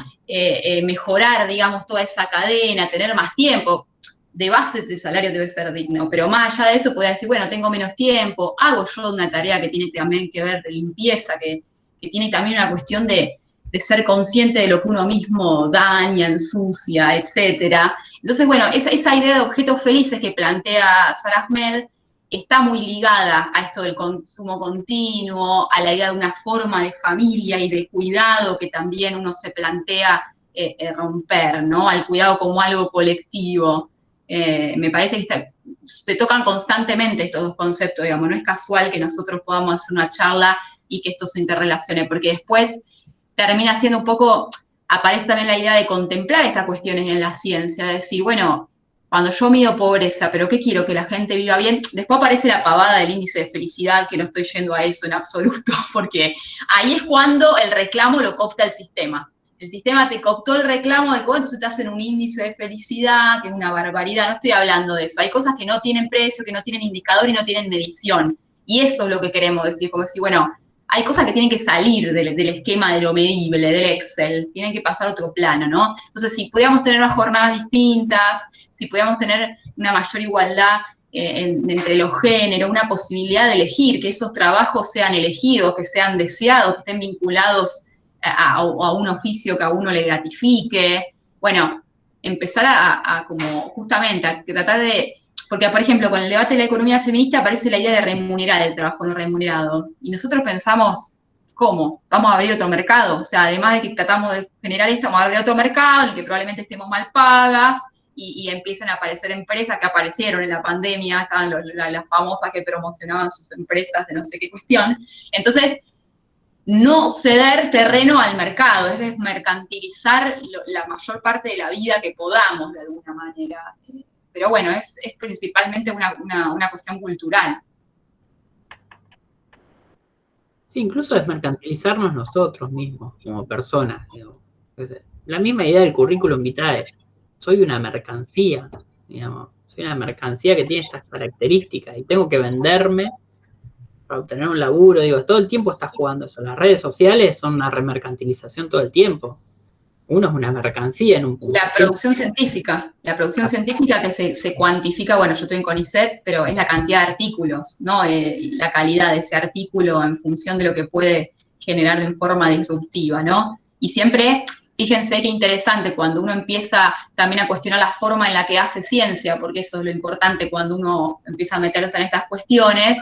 mejorar, digamos, toda esa cadena, tener más tiempo. De base el salario debe ser digno, pero más allá de eso podría decir, bueno, tengo menos tiempo, hago yo una tarea que tiene también que ver de limpieza, que tiene también una cuestión de ser consciente de lo que uno mismo daña, ensucia, etcétera. Entonces, bueno, esa idea de objetos felices que plantea Sarah Ahmed está muy ligada a esto del consumo continuo, a la idea de una forma de familia y de cuidado que también uno se plantea romper, ¿no? Al cuidado como algo colectivo. Me parece que se tocan constantemente estos dos conceptos, digamos, no es casual que nosotros podamos hacer una charla y que esto se interrelacione, porque después termina siendo un poco, aparece también la idea de contemplar estas cuestiones en la ciencia, de decir, bueno, cuando yo mido pobreza, pero ¿qué quiero? Que la gente viva bien. Después aparece la pavada del índice de felicidad, que no estoy yendo a eso en absoluto, porque ahí es cuando el reclamo lo coopta el sistema. El sistema te cooptó el reclamo de que, bueno, entonces te hacen un índice de felicidad, que es una barbaridad, no estoy hablando de eso. Hay cosas que no tienen precio, que no tienen indicador y no tienen medición. Y eso es lo que queremos decir, como decir, bueno, hay cosas que tienen que salir del esquema de lo medible, del Excel, tienen que pasar a otro plano, ¿no? Entonces, si pudiéramos tener unas jornadas distintas, si pudiéramos tener una mayor igualdad entre los géneros, una posibilidad de elegir, que esos trabajos sean elegidos, que sean deseados, que estén vinculados a un oficio que a uno le gratifique, bueno, empezar a como justamente a tratar de, porque por ejemplo con el debate de la economía feminista aparece la idea de remunerar el trabajo no remunerado, y nosotros pensamos, ¿cómo? ¿Vamos a abrir otro mercado? O sea, además de que tratamos de generar esto, vamos a abrir otro mercado en el que probablemente estemos mal pagas, y empiezan a aparecer empresas que aparecieron en la pandemia, estaban las famosas que promocionaban sus empresas de no sé qué cuestión. Entonces, no ceder terreno al mercado, es desmercantilizar la mayor parte de la vida que podamos de alguna manera. Pero bueno, es principalmente una cuestión cultural. Sí, incluso desmercantilizarnos nosotros mismos como personas. Digamos. La misma idea del currículum vitae. Soy una mercancía, digamos. Soy una mercancía que tiene estas características y tengo que venderme para obtener un laburo. Digo, todo el tiempo está jugando eso. Las redes sociales son una remercantilización todo el tiempo. Uno es una mercancía en un punto. La producción científica que se cuantifica, bueno, yo estoy en CONICET, pero es la cantidad de artículos, ¿no? La calidad de ese artículo en función de lo que puede generar de forma disruptiva, ¿no? Y siempre, fíjense qué interesante cuando uno empieza también a cuestionar la forma en la que hace ciencia, porque eso es lo importante cuando uno empieza a meterse en estas cuestiones,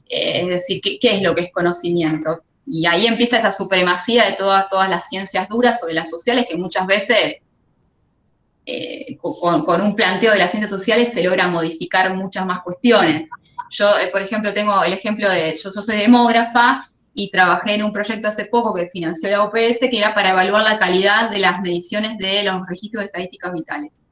es decir, ¿qué es lo que es conocimiento? Y ahí empieza esa supremacía de todas las ciencias duras sobre las sociales que muchas veces con un planteo de las ciencias sociales se logra modificar muchas más cuestiones. Yo, por ejemplo, tengo el ejemplo de, yo soy demógrafa y trabajé en un proyecto hace poco que financió la OPS que era para evaluar la calidad de las mediciones de los registros de estadísticas vitales.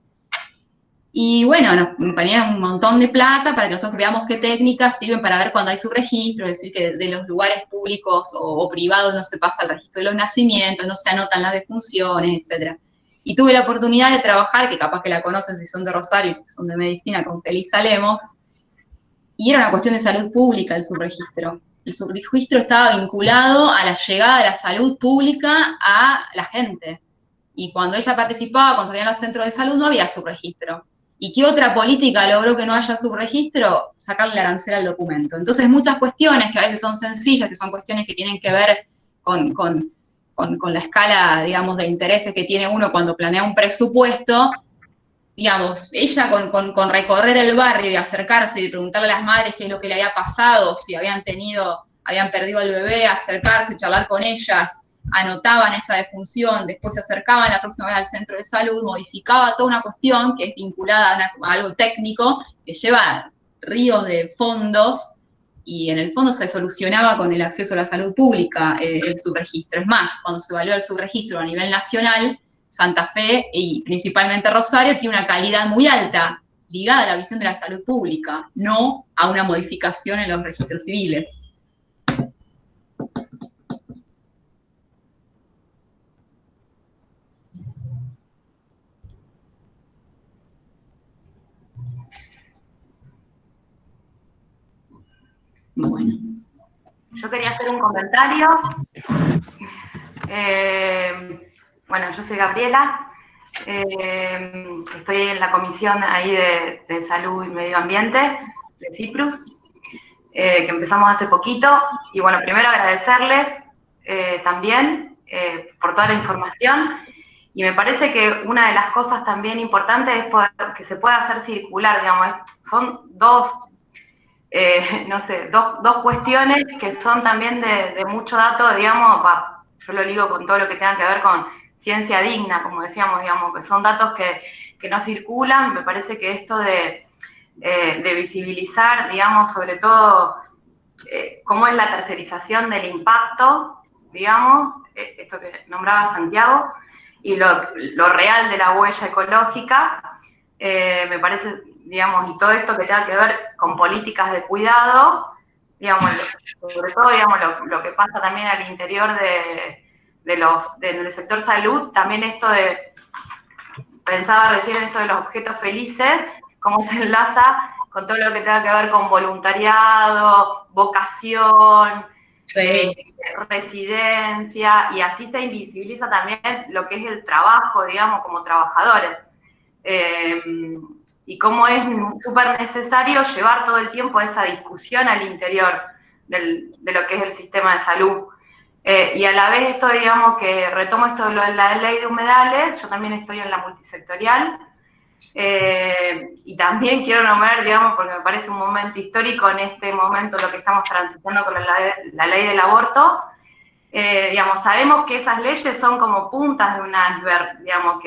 Y bueno, nos ponían un montón de plata para que nosotros veamos qué técnicas sirven para ver cuándo hay subregistro, es decir, que de los lugares públicos o privados no se pasa el registro de los nacimientos, no se anotan las defunciones, etc. Y tuve la oportunidad de trabajar, que capaz que la conocen si son de Rosario y si son de medicina, con Felisa Lemos, y era una cuestión de salud pública el subregistro. El subregistro estaba vinculado a la llegada de la salud pública a la gente. Y cuando ella participaba, cuando salían los centros de salud, no había subregistro. ¿Y qué otra política logró que no haya subregistro? Sacarle la arancel al documento. Entonces, muchas cuestiones que a veces son sencillas, que son cuestiones que tienen que ver con la escala, digamos, de intereses que tiene uno cuando planea un presupuesto, digamos, ella con recorrer el barrio y acercarse y preguntarle a las madres qué es lo que le había pasado, si habían perdido al bebé, acercarse, charlar con ellas, anotaban esa defunción, después se acercaban la próxima vez al centro de salud, modificaba toda una cuestión que es vinculada a algo técnico, que lleva ríos de fondos, y en el fondo se solucionaba con el acceso a la salud pública el subregistro. Es más, cuando se evaluó el subregistro a nivel nacional, Santa Fe y principalmente Rosario tiene una calidad muy alta, ligada a la visión de la salud pública, no a una modificación en los registros civiles. Bueno. Yo quería hacer un comentario. Bueno, yo soy Gabriela. Estoy en la comisión ahí de Salud y Medio Ambiente de Cyprus, que empezamos hace poquito. Y bueno, primero agradecerles también por toda la información. Y me parece que una de las cosas también importantes es que se pueda hacer circular, digamos. Son dos cuestiones que son también de mucho dato, digamos, yo lo ligo con todo lo que tenga que ver con ciencia digna, como decíamos, digamos, que son datos que no circulan. Me parece que esto de visibilizar, digamos, sobre todo cómo es la tercerización del impacto, digamos, esto que nombraba Santiago, y lo real de la huella ecológica, me parece, digamos, y todo esto que tenga que ver con políticas de cuidado, digamos, sobre todo, digamos, lo que pasa también al interior del sector salud, también esto pensaba recién en esto de los objetos felices, cómo se enlaza con todo lo que tenga que ver con voluntariado, vocación, Sí. residencia, y así se invisibiliza también lo que es el trabajo, digamos, como trabajadores. Y cómo es súper necesario llevar todo el tiempo esa discusión al interior de lo que es el sistema de salud. Y a la vez esto, digamos, que retomo esto de la ley de humedales, yo también estoy en la multisectorial, y también quiero nombrar, digamos, porque me parece un momento histórico en este momento lo que estamos transitando con la ley del aborto. Digamos, sabemos que esas leyes son como puntas de un iceberg, digamos,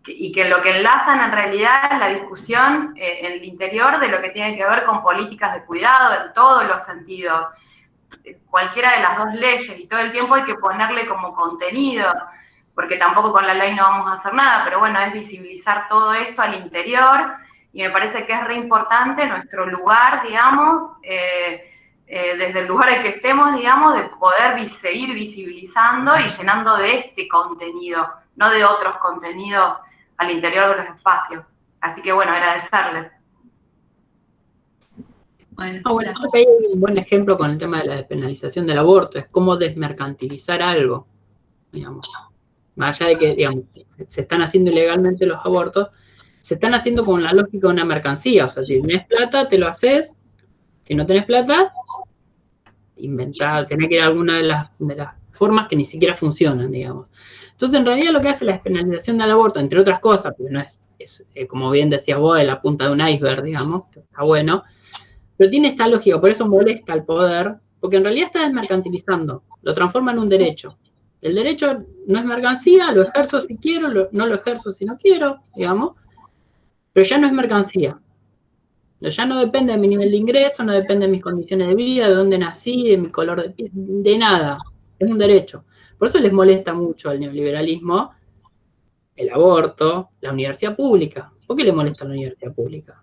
y que lo que enlazan en realidad es la discusión en el interior de lo que tiene que ver con políticas de cuidado en todos los sentidos. Cualquiera de las dos leyes, y todo el tiempo hay que ponerle como contenido, porque tampoco con la ley no vamos a hacer nada, pero bueno, es visibilizar todo esto al interior, y me parece que es re importante nuestro lugar, digamos, desde el lugar en que estemos, digamos, de poder seguir visibilizando y llenando de este contenido, no de otros contenidos al interior de los espacios. Así que bueno, agradecerles. Bueno, Bueno, creo que hay un buen ejemplo con el tema de la despenalización del aborto, es cómo desmercantilizar algo, digamos. Más allá de que, digamos, se están haciendo ilegalmente los abortos, se están haciendo con la lógica de una mercancía. O sea, si tenés plata, te lo haces. Si no tenés plata, inventá, tenés que ir a alguna de las formas que ni siquiera funcionan, digamos. Entonces, en realidad lo que hace la despenalización del aborto, entre otras cosas, porque no es como bien decías vos, de la punta de un iceberg, digamos, que está bueno, pero tiene esta lógica, por eso molesta al poder, porque en realidad está desmercantilizando, lo transforma en un derecho. El derecho no es mercancía, lo ejerzo si quiero, no lo ejerzo si no quiero, digamos, pero ya no es mercancía. Ya no depende de mi nivel de ingreso, no depende de mis condiciones de vida, de dónde nací, de mi color de piel, de nada. Es un derecho. Por eso les molesta mucho al neoliberalismo el aborto, la universidad pública. ¿Por qué le molesta a la universidad pública?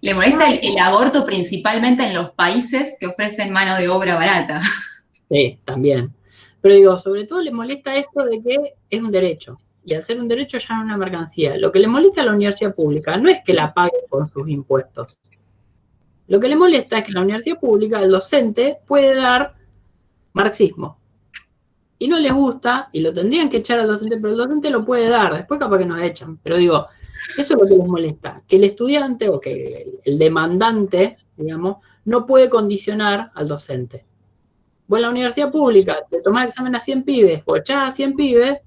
le molesta el aborto principalmente en los países que ofrecen mano de obra barata. Sí, también. Pero digo, sobre todo le molesta esto de que es un derecho. Y al ser un derecho ya no es una mercancía. Lo que le molesta a la universidad pública no es que la pague con sus impuestos. Lo que le molesta es que la universidad pública, el docente, puede dar marxismo. Y no les gusta, y lo tendrían que echar al docente, pero el docente lo puede dar. Después capaz que nos echan. Pero digo, eso es lo que les molesta. Que el estudiante o que el demandante, digamos, no puede condicionar al docente. Vos en la universidad pública te tomás examen a 100 pibes o echás a 100 pibes,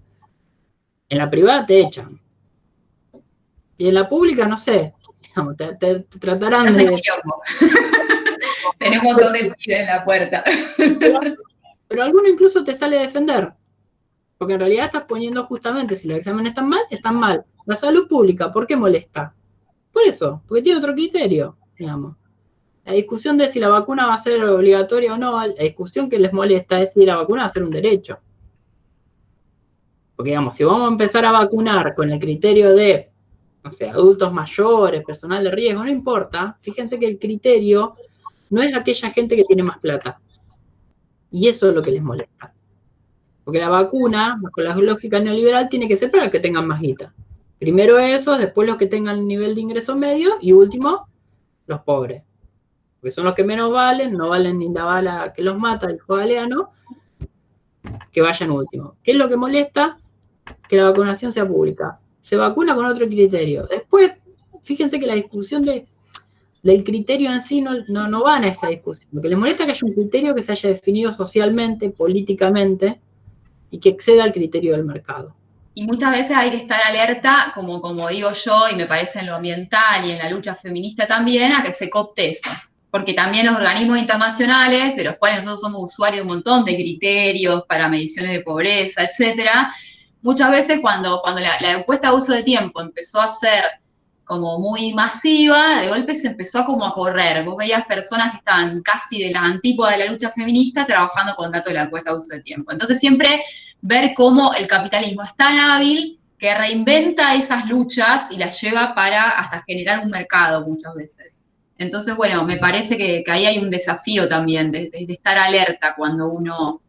en la privada te echan. Y en la pública, no sé, digamos, te tratarán de... Tenés un montón de pibes en la puerta. Pero alguno incluso te sale a defender. Porque en realidad estás poniendo justamente, si los exámenes están mal, están mal. La salud pública, ¿por qué molesta? Por eso, porque tiene otro criterio, digamos. La discusión de si la vacuna va a ser obligatoria o no, la discusión que les molesta es si la vacuna va a ser un derecho. Porque, digamos, si vamos a empezar a vacunar con el criterio de, no sé, adultos mayores, personal de riesgo, no importa, fíjense que el criterio no es aquella gente que tiene más plata. Y eso es lo que les molesta. Porque la vacuna, bajo la lógica neoliberal, tiene que ser para los que tengan más guita. Primero esos, después los que tengan nivel de ingreso medio y último, los pobres. porque son los que menos valen, no valen ni la bala que los mata, dijo Galeano, que vayan último. ¿Qué es lo que molesta? Que la vacunación sea pública. Se vacuna con otro criterio. Después, fíjense que la discusión del criterio en sí no van a esa discusión. Lo que les molesta es que haya un criterio que se haya definido socialmente, políticamente, y que exceda al criterio del mercado. Y muchas veces hay que estar alerta, como digo yo, y me parece en lo ambiental y en la lucha feminista también, a que se coopte eso. Porque también los organismos internacionales, de los cuales nosotros somos usuarios de un montón de criterios para mediciones de pobreza, etcétera, muchas veces cuando la encuesta de uso de tiempo empezó a ser como muy masiva, de golpe se empezó como a correr. Vos veías personas que estaban casi de la antípoda de la lucha feminista trabajando con datos de la encuesta de uso de tiempo. Entonces siempre ver cómo el capitalismo es tan hábil que reinventa esas luchas y las lleva para hasta generar un mercado muchas veces. Entonces, bueno, me parece que ahí hay un desafío también de estar alerta cuando uno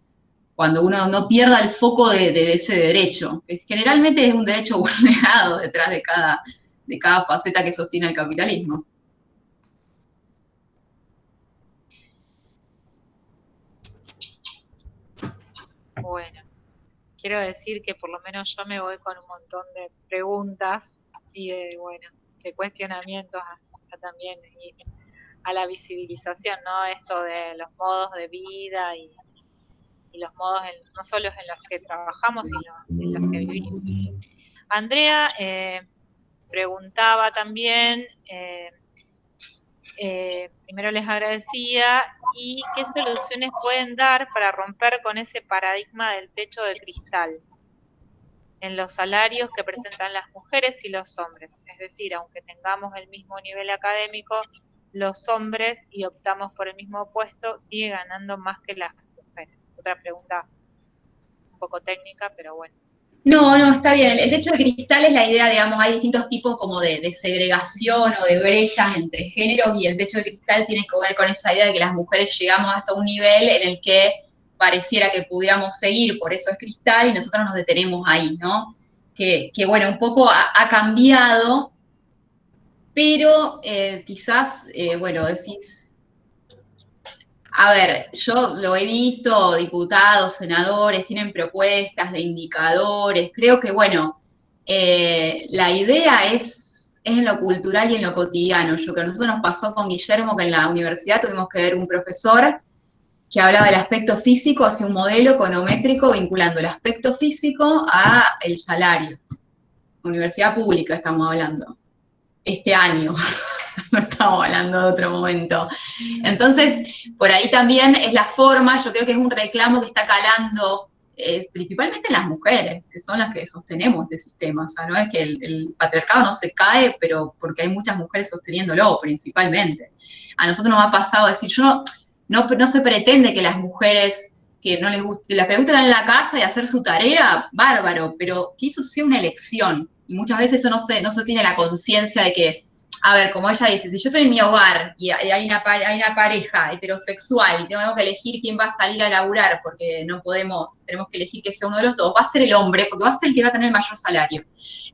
no pierda el foco de ese derecho. Generalmente es un derecho vulnerado detrás de cada faceta que sostiene el capitalismo. Bueno, quiero decir que por lo menos yo me voy con un montón de preguntas y de cuestionamientos también a la visibilización, ¿no? Esto de los modos de vida y los modos no solo en los que trabajamos, sino en los que vivimos. Andrea preguntaba también, primero les agradecía, y qué soluciones pueden dar para romper con ese paradigma del techo de cristal en los salarios que presentan las mujeres y los hombres. Es decir, aunque tengamos el mismo nivel académico, los hombres, y optamos por el mismo puesto, sigue ganando más que las mujeres. Otra pregunta un poco técnica, pero bueno. No, está bien. El techo de cristal es la idea, digamos, hay distintos tipos como de segregación o de brechas entre géneros, y el techo de cristal tiene que ver con esa idea de que las mujeres llegamos hasta un nivel en el que pareciera que pudiéramos seguir, por eso es cristal, y nosotros nos detenemos ahí, ¿no? Que bueno, un poco ha cambiado, pero quizás, bueno, decís, a ver, yo lo he visto, diputados, senadores, tienen propuestas de indicadores, creo que, bueno, la idea es en lo cultural y en lo cotidiano. Yo creo que a nosotros nos pasó con Guillermo, que en la universidad tuvimos que ver un profesor que hablaba del aspecto físico hacia un modelo econométrico vinculando el aspecto físico a el salario. Universidad pública estamos hablando, este año. No estamos hablando de otro momento. Entonces, por ahí también es la forma, yo creo que es un reclamo que está calando principalmente en las mujeres, que son las que sostenemos este sistema. O sea, no es que el patriarcado no se cae, pero porque hay muchas mujeres sosteniéndolo, principalmente. A nosotros nos ha pasado decir, no se pretende que las mujeres que no les guste, las que les gusta estar en la casa y hacer su tarea, bárbaro, pero que eso sea una elección. Y muchas veces eso no se tiene la conciencia de que, a ver, como ella dice, si yo estoy en mi hogar y hay una pareja heterosexual y tengo que elegir quién va a salir a laburar porque tenemos que elegir que sea uno de los dos, va a ser el hombre, porque va a ser el que va a tener el mayor salario.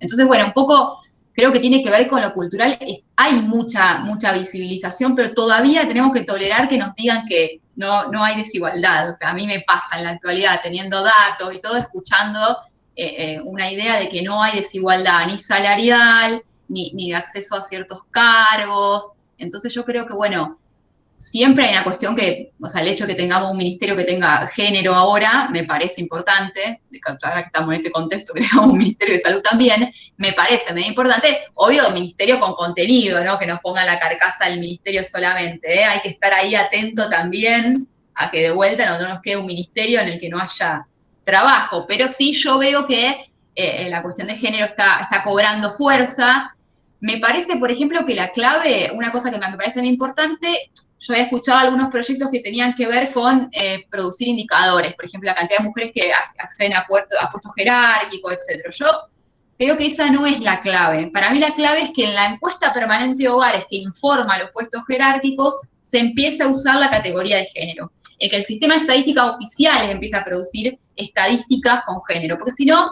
Entonces, bueno, un poco creo que tiene que ver con lo cultural. Hay mucha visibilización, pero todavía tenemos que tolerar que nos digan que no hay desigualdad. O sea, a mí me pasa en la actualidad, teniendo datos y todo, escuchando una idea de que no hay desigualdad ni salarial, ni de acceso a ciertos cargos. Entonces yo creo que, bueno, siempre hay una cuestión que, o sea, el hecho de que tengamos un ministerio que tenga género ahora, me parece importante, ahora que estamos en este contexto, que tengamos un ministerio de salud también, me parece medio importante, obvio, un ministerio con contenido, ¿no? Que nos ponga la carcasa del ministerio solamente, ¿eh? Hay que estar ahí atento también a que de vuelta no nos quede un ministerio en el que no haya trabajo, pero sí yo veo que la cuestión de género está cobrando fuerza. Me parece, por ejemplo, que la clave, una cosa que me parece muy importante, yo he escuchado algunos proyectos que tenían que ver con producir indicadores, por ejemplo, la cantidad de mujeres que acceden a puestos jerárquicos, etc. Yo creo que esa no es la clave. Para mí la clave es que en la encuesta permanente de hogares que informa a los puestos jerárquicos, se empiece a usar la categoría de género. Que el sistema de estadísticas oficiales empiece a producir estadísticas con género, porque si no,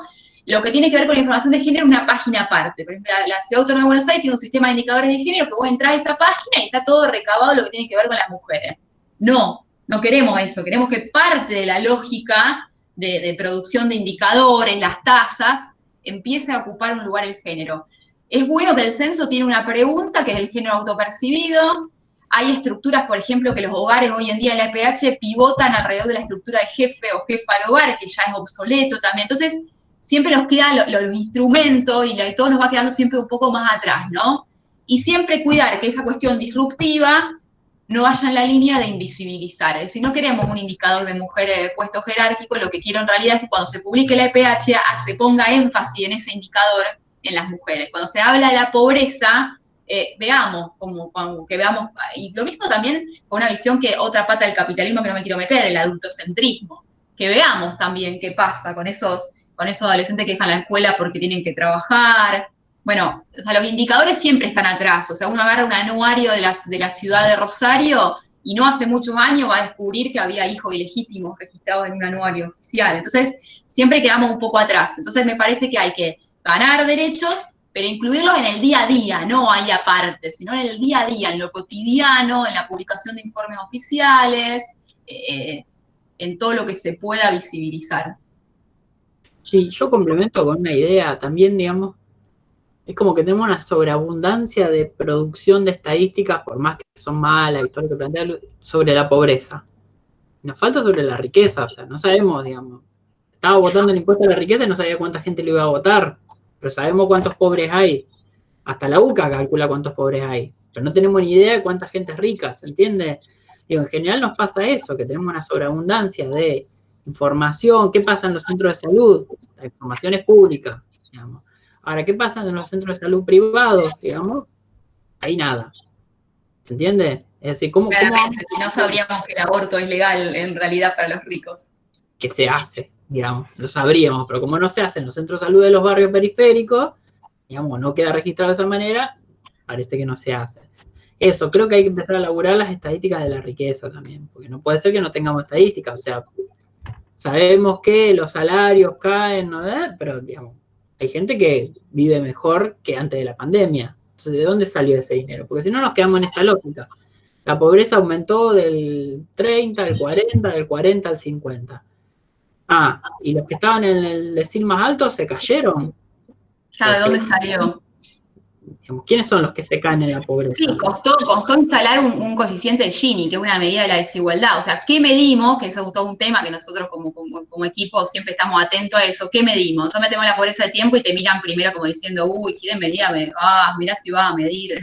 lo que tiene que ver con la información de género es una página aparte. Por ejemplo, la Ciudad Autónoma de Buenos Aires tiene un sistema de indicadores de género que vos entrás a esa página y está todo recabado lo que tiene que ver con las mujeres. No queremos eso, queremos que parte de la lógica de producción de indicadores, las tasas, empiece a ocupar un lugar el género. Es bueno que el censo tiene una pregunta, que es el género autopercibido. Hay estructuras, por ejemplo, que los hogares hoy en día en la EPH pivotan alrededor de la estructura de jefe o jefa del hogar, que ya es obsoleto también. Entonces, siempre nos quedan los instrumentos y todo nos va quedando siempre un poco más atrás, ¿no? Y siempre cuidar que esa cuestión disruptiva no vaya en la línea de invisibilizar. Es decir, no queremos un indicador de mujeres de puesto jerárquico, lo que quiero en realidad es que cuando se publique la EPH se ponga énfasis en ese indicador en las mujeres. Cuando se habla de la pobreza, veamos, y lo mismo también con una visión que otra pata del capitalismo que no me quiero meter, el adultocentrismo, que veamos también qué pasa con esos adolescentes que dejan la escuela porque tienen que trabajar. Bueno, o sea, los indicadores siempre están atrás. O sea, uno agarra un anuario de la ciudad de Rosario y no hace muchos años va a descubrir que había hijos ilegítimos registrados en un anuario oficial. Entonces, siempre quedamos un poco atrás. Entonces, me parece que hay que ganar derechos, pero incluirlos en el día a día, no ahí aparte, sino en el día a día, en lo cotidiano, en la publicación de informes oficiales, en todo lo que se pueda visibilizar. Sí, yo complemento con una idea también, digamos, es como que tenemos una sobreabundancia de producción de estadísticas, por más que son malas y todo lo que plantean, sobre la pobreza. Nos falta sobre la riqueza, o sea, no sabemos, digamos. Estaba votando el impuesto a la riqueza y no sabía cuánta gente lo iba a votar, pero sabemos cuántos pobres hay. Hasta la UCA calcula cuántos pobres hay, pero no tenemos ni idea de cuánta gente es rica, ¿se entiende? Digo, en general nos pasa eso, que tenemos una sobreabundancia de información. ¿Qué pasa en los centros de salud? La información es pública, digamos. Ahora, ¿qué pasa en los centros de salud privados, digamos? Ahí nada. ¿Se entiende? Es decir, ¿cómo si no sabríamos que el aborto es legal en realidad para los ricos? Que se hace, digamos, lo sabríamos, pero como no se hace en los centros de salud de los barrios periféricos, digamos, no queda registrado de esa manera, parece que no se hace. Eso, creo que hay que empezar a elaborar las estadísticas de la riqueza también, porque no puede ser que no tengamos estadísticas, o sea, sabemos que los salarios caen, ¿no? Pero, digamos, hay gente que vive mejor que antes de la pandemia. Entonces, ¿de dónde salió ese dinero? Porque si no nos quedamos en esta lógica. La pobreza aumentó del 30 al 40, del 40 al 50. Ah, y los que estaban en el decil más alto se cayeron. Claro, ¿de dónde salió? Digamos, ¿quiénes son los que se caen en la pobreza? Sí, costó instalar un coeficiente de Gini, que es una medida de la desigualdad. O sea, ¿qué medimos? Que eso es todo un tema que nosotros como equipo siempre estamos atentos a eso. ¿Qué medimos? Nosotros metemos la pobreza de tiempo y te miran primero como diciendo, uy, quieren medir, mirá si va a medir,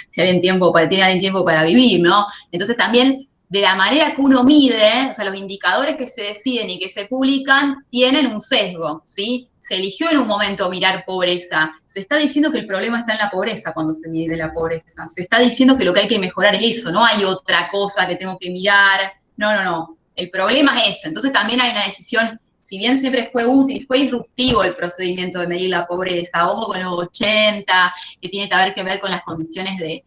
si tienen tiempo para vivir, ¿no? Entonces también, de la manera que uno mide, o sea, los indicadores que se deciden y que se publican tienen un sesgo, ¿sí? Se eligió en un momento mirar pobreza. Se está diciendo que el problema está en la pobreza cuando se mide la pobreza. Se está diciendo que lo que hay que mejorar es eso, no hay otra cosa que tengo que mirar. No. El problema es ese. Entonces también hay una decisión, si bien siempre fue útil, fue disruptivo el procedimiento de medir la pobreza, ojo con los 80, que tiene que ver con las condiciones de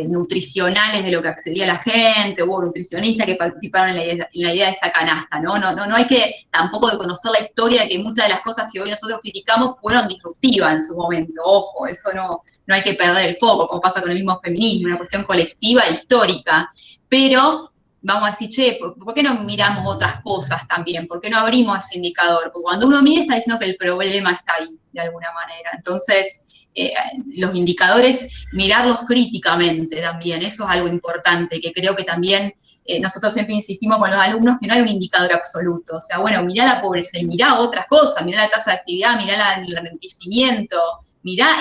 nutricionales de lo que accedía la gente, hubo nutricionistas que participaron en la idea de esa canasta, ¿no? No hay que tampoco de conocer la historia de que muchas de las cosas que hoy nosotros criticamos fueron disruptivas en su momento, ojo, eso no hay que perder el foco, como pasa con el mismo feminismo, una cuestión colectiva e histórica, pero vamos a decir, che, ¿por qué no miramos otras cosas también? ¿Por qué no abrimos ese indicador? Porque cuando uno mide está diciendo que el problema está ahí, de alguna manera, entonces los indicadores, mirarlos críticamente también, eso es algo importante, que creo que también nosotros siempre insistimos con los alumnos que no hay un indicador absoluto, o sea, bueno, mirá la pobreza y mirá otras cosas, mirá la tasa de actividad, mirá el enriquecimiento, mirá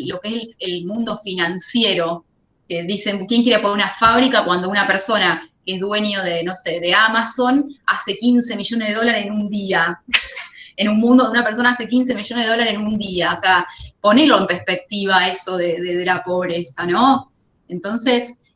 lo que es el mundo financiero, que dicen, ¿quién quiere poner una fábrica cuando una persona que es dueño de, no sé, de Amazon hace 15 millones de dólares en un día? En un mundo donde una persona hace 15 millones de dólares en un día, o sea, ponelo en perspectiva eso de la pobreza, ¿no? Entonces,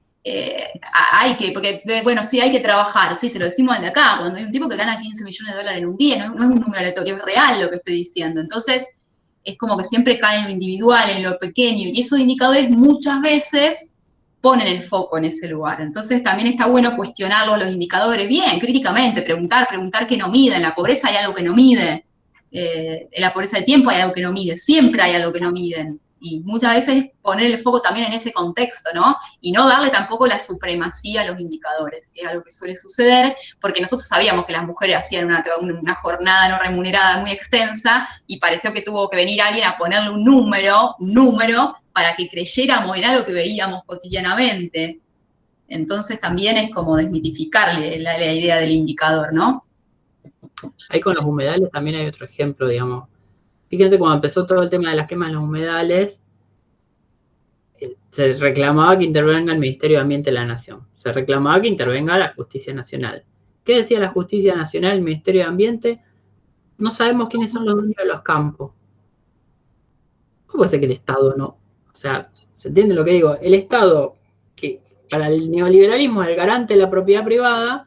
porque, bueno, sí, hay que trabajar, sí, se lo decimos desde acá, cuando hay un tipo que gana 15 millones de dólares en un día, no es un número aleatorio, es real lo que estoy diciendo, entonces, es como que siempre cae en lo individual, en lo pequeño, y esos indicadores muchas veces ponen el foco en ese lugar, entonces también está bueno cuestionarlos los indicadores, bien, críticamente, preguntar qué no mide, en la pobreza hay algo que no mide, En la pobreza de tiempo hay algo que no mide, siempre hay algo que no miden. Y muchas veces poner el foco también en ese contexto, ¿no? Y no darle tampoco la supremacía a los indicadores, que es algo que suele suceder, porque nosotros sabíamos que las mujeres hacían una jornada no remunerada muy extensa, y pareció que tuvo que venir alguien a ponerle un número, para que creyéramos en algo que veíamos cotidianamente. Entonces también es como desmitificarle la idea del indicador, ¿no? Ahí con los humedales también hay otro ejemplo, digamos. Fíjense, cuando empezó todo el tema de las quemas en los humedales, se reclamaba que intervenga el Ministerio de Ambiente de la Nación. Se reclamaba que intervenga la Justicia Nacional. ¿Qué decía la Justicia Nacional, el Ministerio de Ambiente? No sabemos quiénes son los dueños de los campos. ¿Cómo puede ser que el Estado no? O sea, ¿se entiende lo que digo? El Estado, que para el neoliberalismo es el garante de la propiedad privada,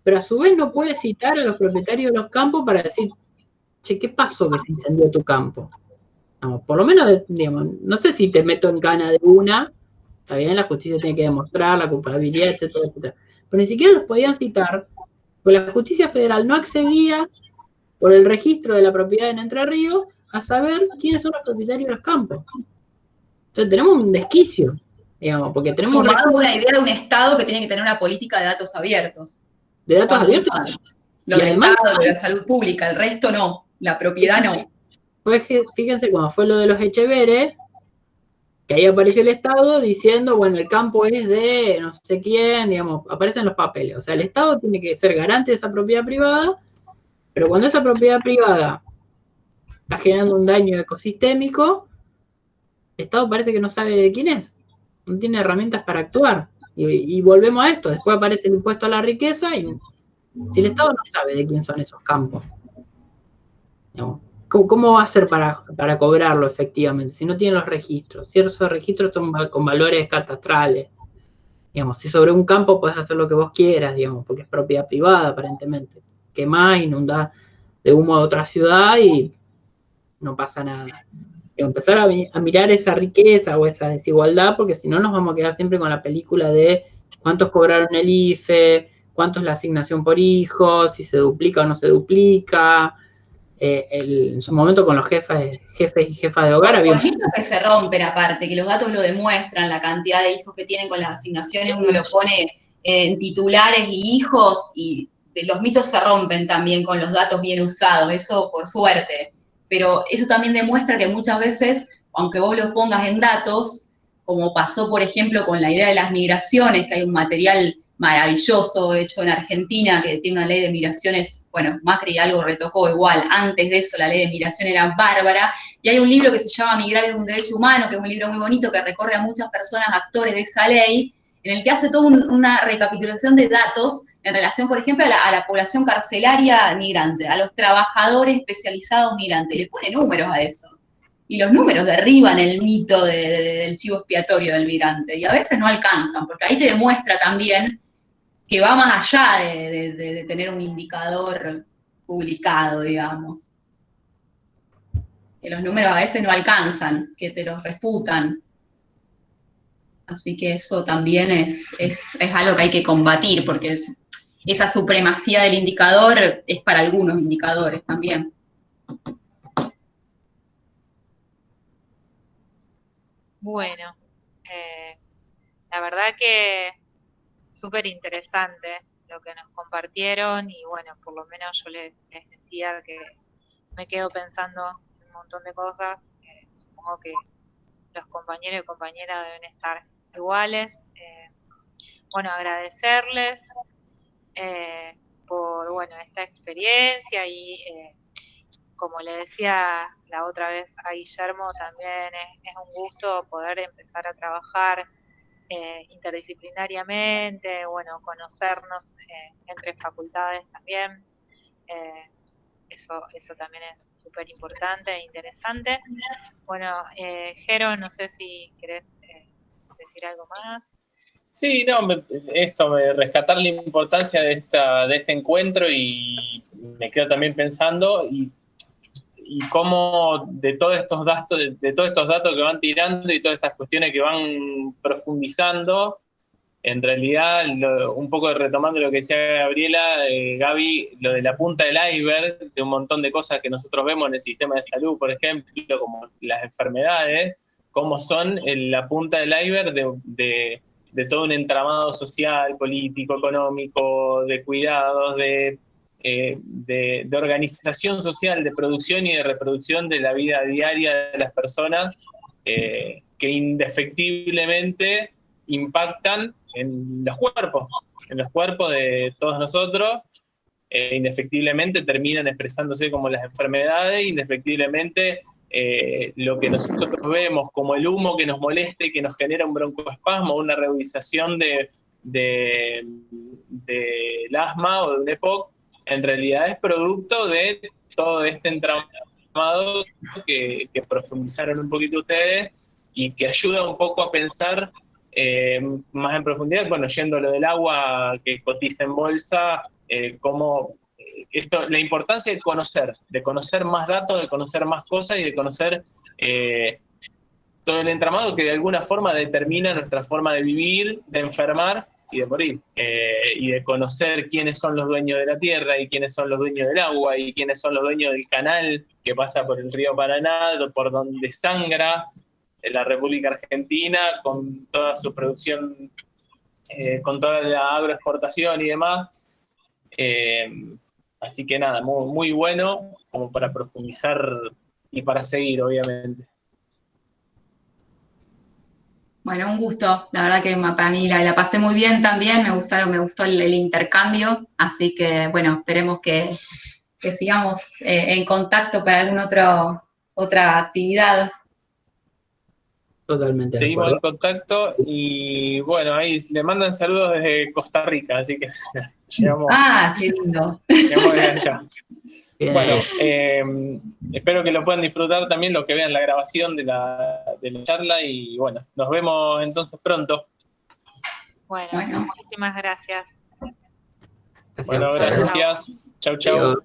pero a su vez no puede citar a los propietarios de los campos para decir, che, ¿qué pasó que se incendió tu campo? No, por lo menos, digamos, no sé si te meto en cana de una, está bien, la justicia tiene que demostrar la culpabilidad, etcétera, etcétera. Pero ni siquiera los podían citar, porque la justicia federal no accedía, por el registro de la propiedad en Entre Ríos, a saber quiénes son los propietarios de los campos. Entonces tenemos un desquicio, digamos, porque tenemos un Sumado a registro una idea de un Estado que tiene que tener una política de datos abiertos. de datos abiertos. Lo Y del además, Estado, de la salud pública, el resto no, la propiedad no. fíjense, cuando fue lo de los Echeveres, que ahí apareció el Estado diciendo, bueno, el campo es de no sé quién, digamos, aparecen los papeles. O sea, el Estado tiene que ser garante de esa propiedad privada, pero cuando esa propiedad privada está generando un daño ecosistémico, el Estado parece que no sabe de quién es, no tiene herramientas para actuar. Y volvemos a esto, después aparece el impuesto a la riqueza, y si el Estado no sabe de quién son esos campos, digamos, ¿cómo va a hacer para cobrarlo efectivamente? Si no tiene los registros, si esos registros son con valores catastrales, digamos, si sobre un campo puedes hacer lo que vos quieras, digamos, porque es propiedad privada aparentemente, quemás, inundás de humo a otra ciudad y no pasa nada. Y empezar a mirar esa riqueza o esa desigualdad, porque si no nos vamos a quedar siempre con la película de cuántos cobraron el IFE, cuánto es la asignación por hijo, si se duplica o no se duplica. En su momento con los jefes y jefas de hogar había... Los mitos que se rompen aparte, que los datos lo demuestran, la cantidad de hijos que tienen con las asignaciones, uno lo pone en titulares y hijos, y los mitos se rompen también con los datos bien usados, eso por suerte. Pero eso también demuestra que muchas veces, aunque vos los pongas en datos, como pasó, por ejemplo, con la idea de las migraciones, que hay un material maravilloso hecho en Argentina, que tiene una ley de migraciones, bueno, Macri algo retocó igual, antes de eso la ley de migración era bárbara, y hay un libro que se llama Migrar es un derecho humano, que es un libro muy bonito que recorre a muchas personas, actores de esa ley, en el que hace toda una recapitulación de datos en relación, por ejemplo, a la población carcelaria migrante, a los trabajadores especializados migrantes, le pone números a eso. Y los números derriban el mito del chivo expiatorio del migrante, y a veces no alcanzan, porque ahí te demuestra también que va más allá de tener un indicador publicado, digamos. Que los números a veces no alcanzan, que te los refutan. Así que eso también es algo que hay que combatir, porque esa supremacía del indicador es para algunos indicadores también. Bueno, la verdad que súper interesante lo que nos compartieron y bueno, por lo menos yo les decía que me quedo pensando en un montón de cosas. Supongo que los compañeros y compañeras deben estar iguales. Bueno, agradecerles por bueno, esta experiencia y como le decía la otra vez a Guillermo, también es un gusto poder empezar a trabajar interdisciplinariamente, bueno, conocernos entre facultades también. Eso también es súper importante e interesante. Bueno, Jero, no sé si querés decir algo más. Sí, no, rescatar la importancia de este encuentro, y me quedo también pensando y cómo de todos estos datos que van tirando y todas estas cuestiones que van profundizando, en realidad, un poco retomando lo que decía Gabriela, Gaby, lo de la punta del iceberg, de un montón de cosas que nosotros vemos en el sistema de salud, por ejemplo, como las enfermedades, cómo son la punta del iceberg de todo un entramado social, político, económico, de cuidados, de organización social, de producción y de reproducción de la vida diaria de las personas, que indefectiblemente impactan en los cuerpos de todos nosotros, indefectiblemente terminan expresándose como las enfermedades, indefectiblemente lo que nosotros vemos como el humo que nos molesta y que nos genera un broncoespasmo, una reutilización del asma o de un EPOC, en realidad es producto de todo este entramado que profundizaron un poquito ustedes y que ayuda un poco a pensar más en profundidad, bueno, yendo a lo del agua que cotiza en bolsa, cómo la importancia de conocer más datos, de conocer más cosas y de conocer todo el entramado que de alguna forma determina nuestra forma de vivir, de enfermar y de morir, y de conocer quiénes son los dueños de la tierra y quiénes son los dueños del agua y quiénes son los dueños del canal que pasa por el río Paraná, por donde sangra la República Argentina con toda su producción, con toda la agroexportación y demás. Así que nada, muy, muy bueno como para profundizar y para seguir, obviamente. Bueno, un gusto. La verdad que para mí la pasé muy bien también, me gustó el intercambio, así que bueno, esperemos que sigamos en contacto para alguna otra actividad. Totalmente de Seguimos acuerdo. en contacto y bueno, ahí le mandan saludos desde Costa Rica, así que llegamos. Ah, qué lindo. Llegamos desde allá. Bien. Bueno, espero que lo puedan disfrutar también los que vean la grabación de la charla y bueno, nos vemos entonces pronto. Bueno, muchísimas gracias. Bueno, gracias. Chau, chau. Adiós.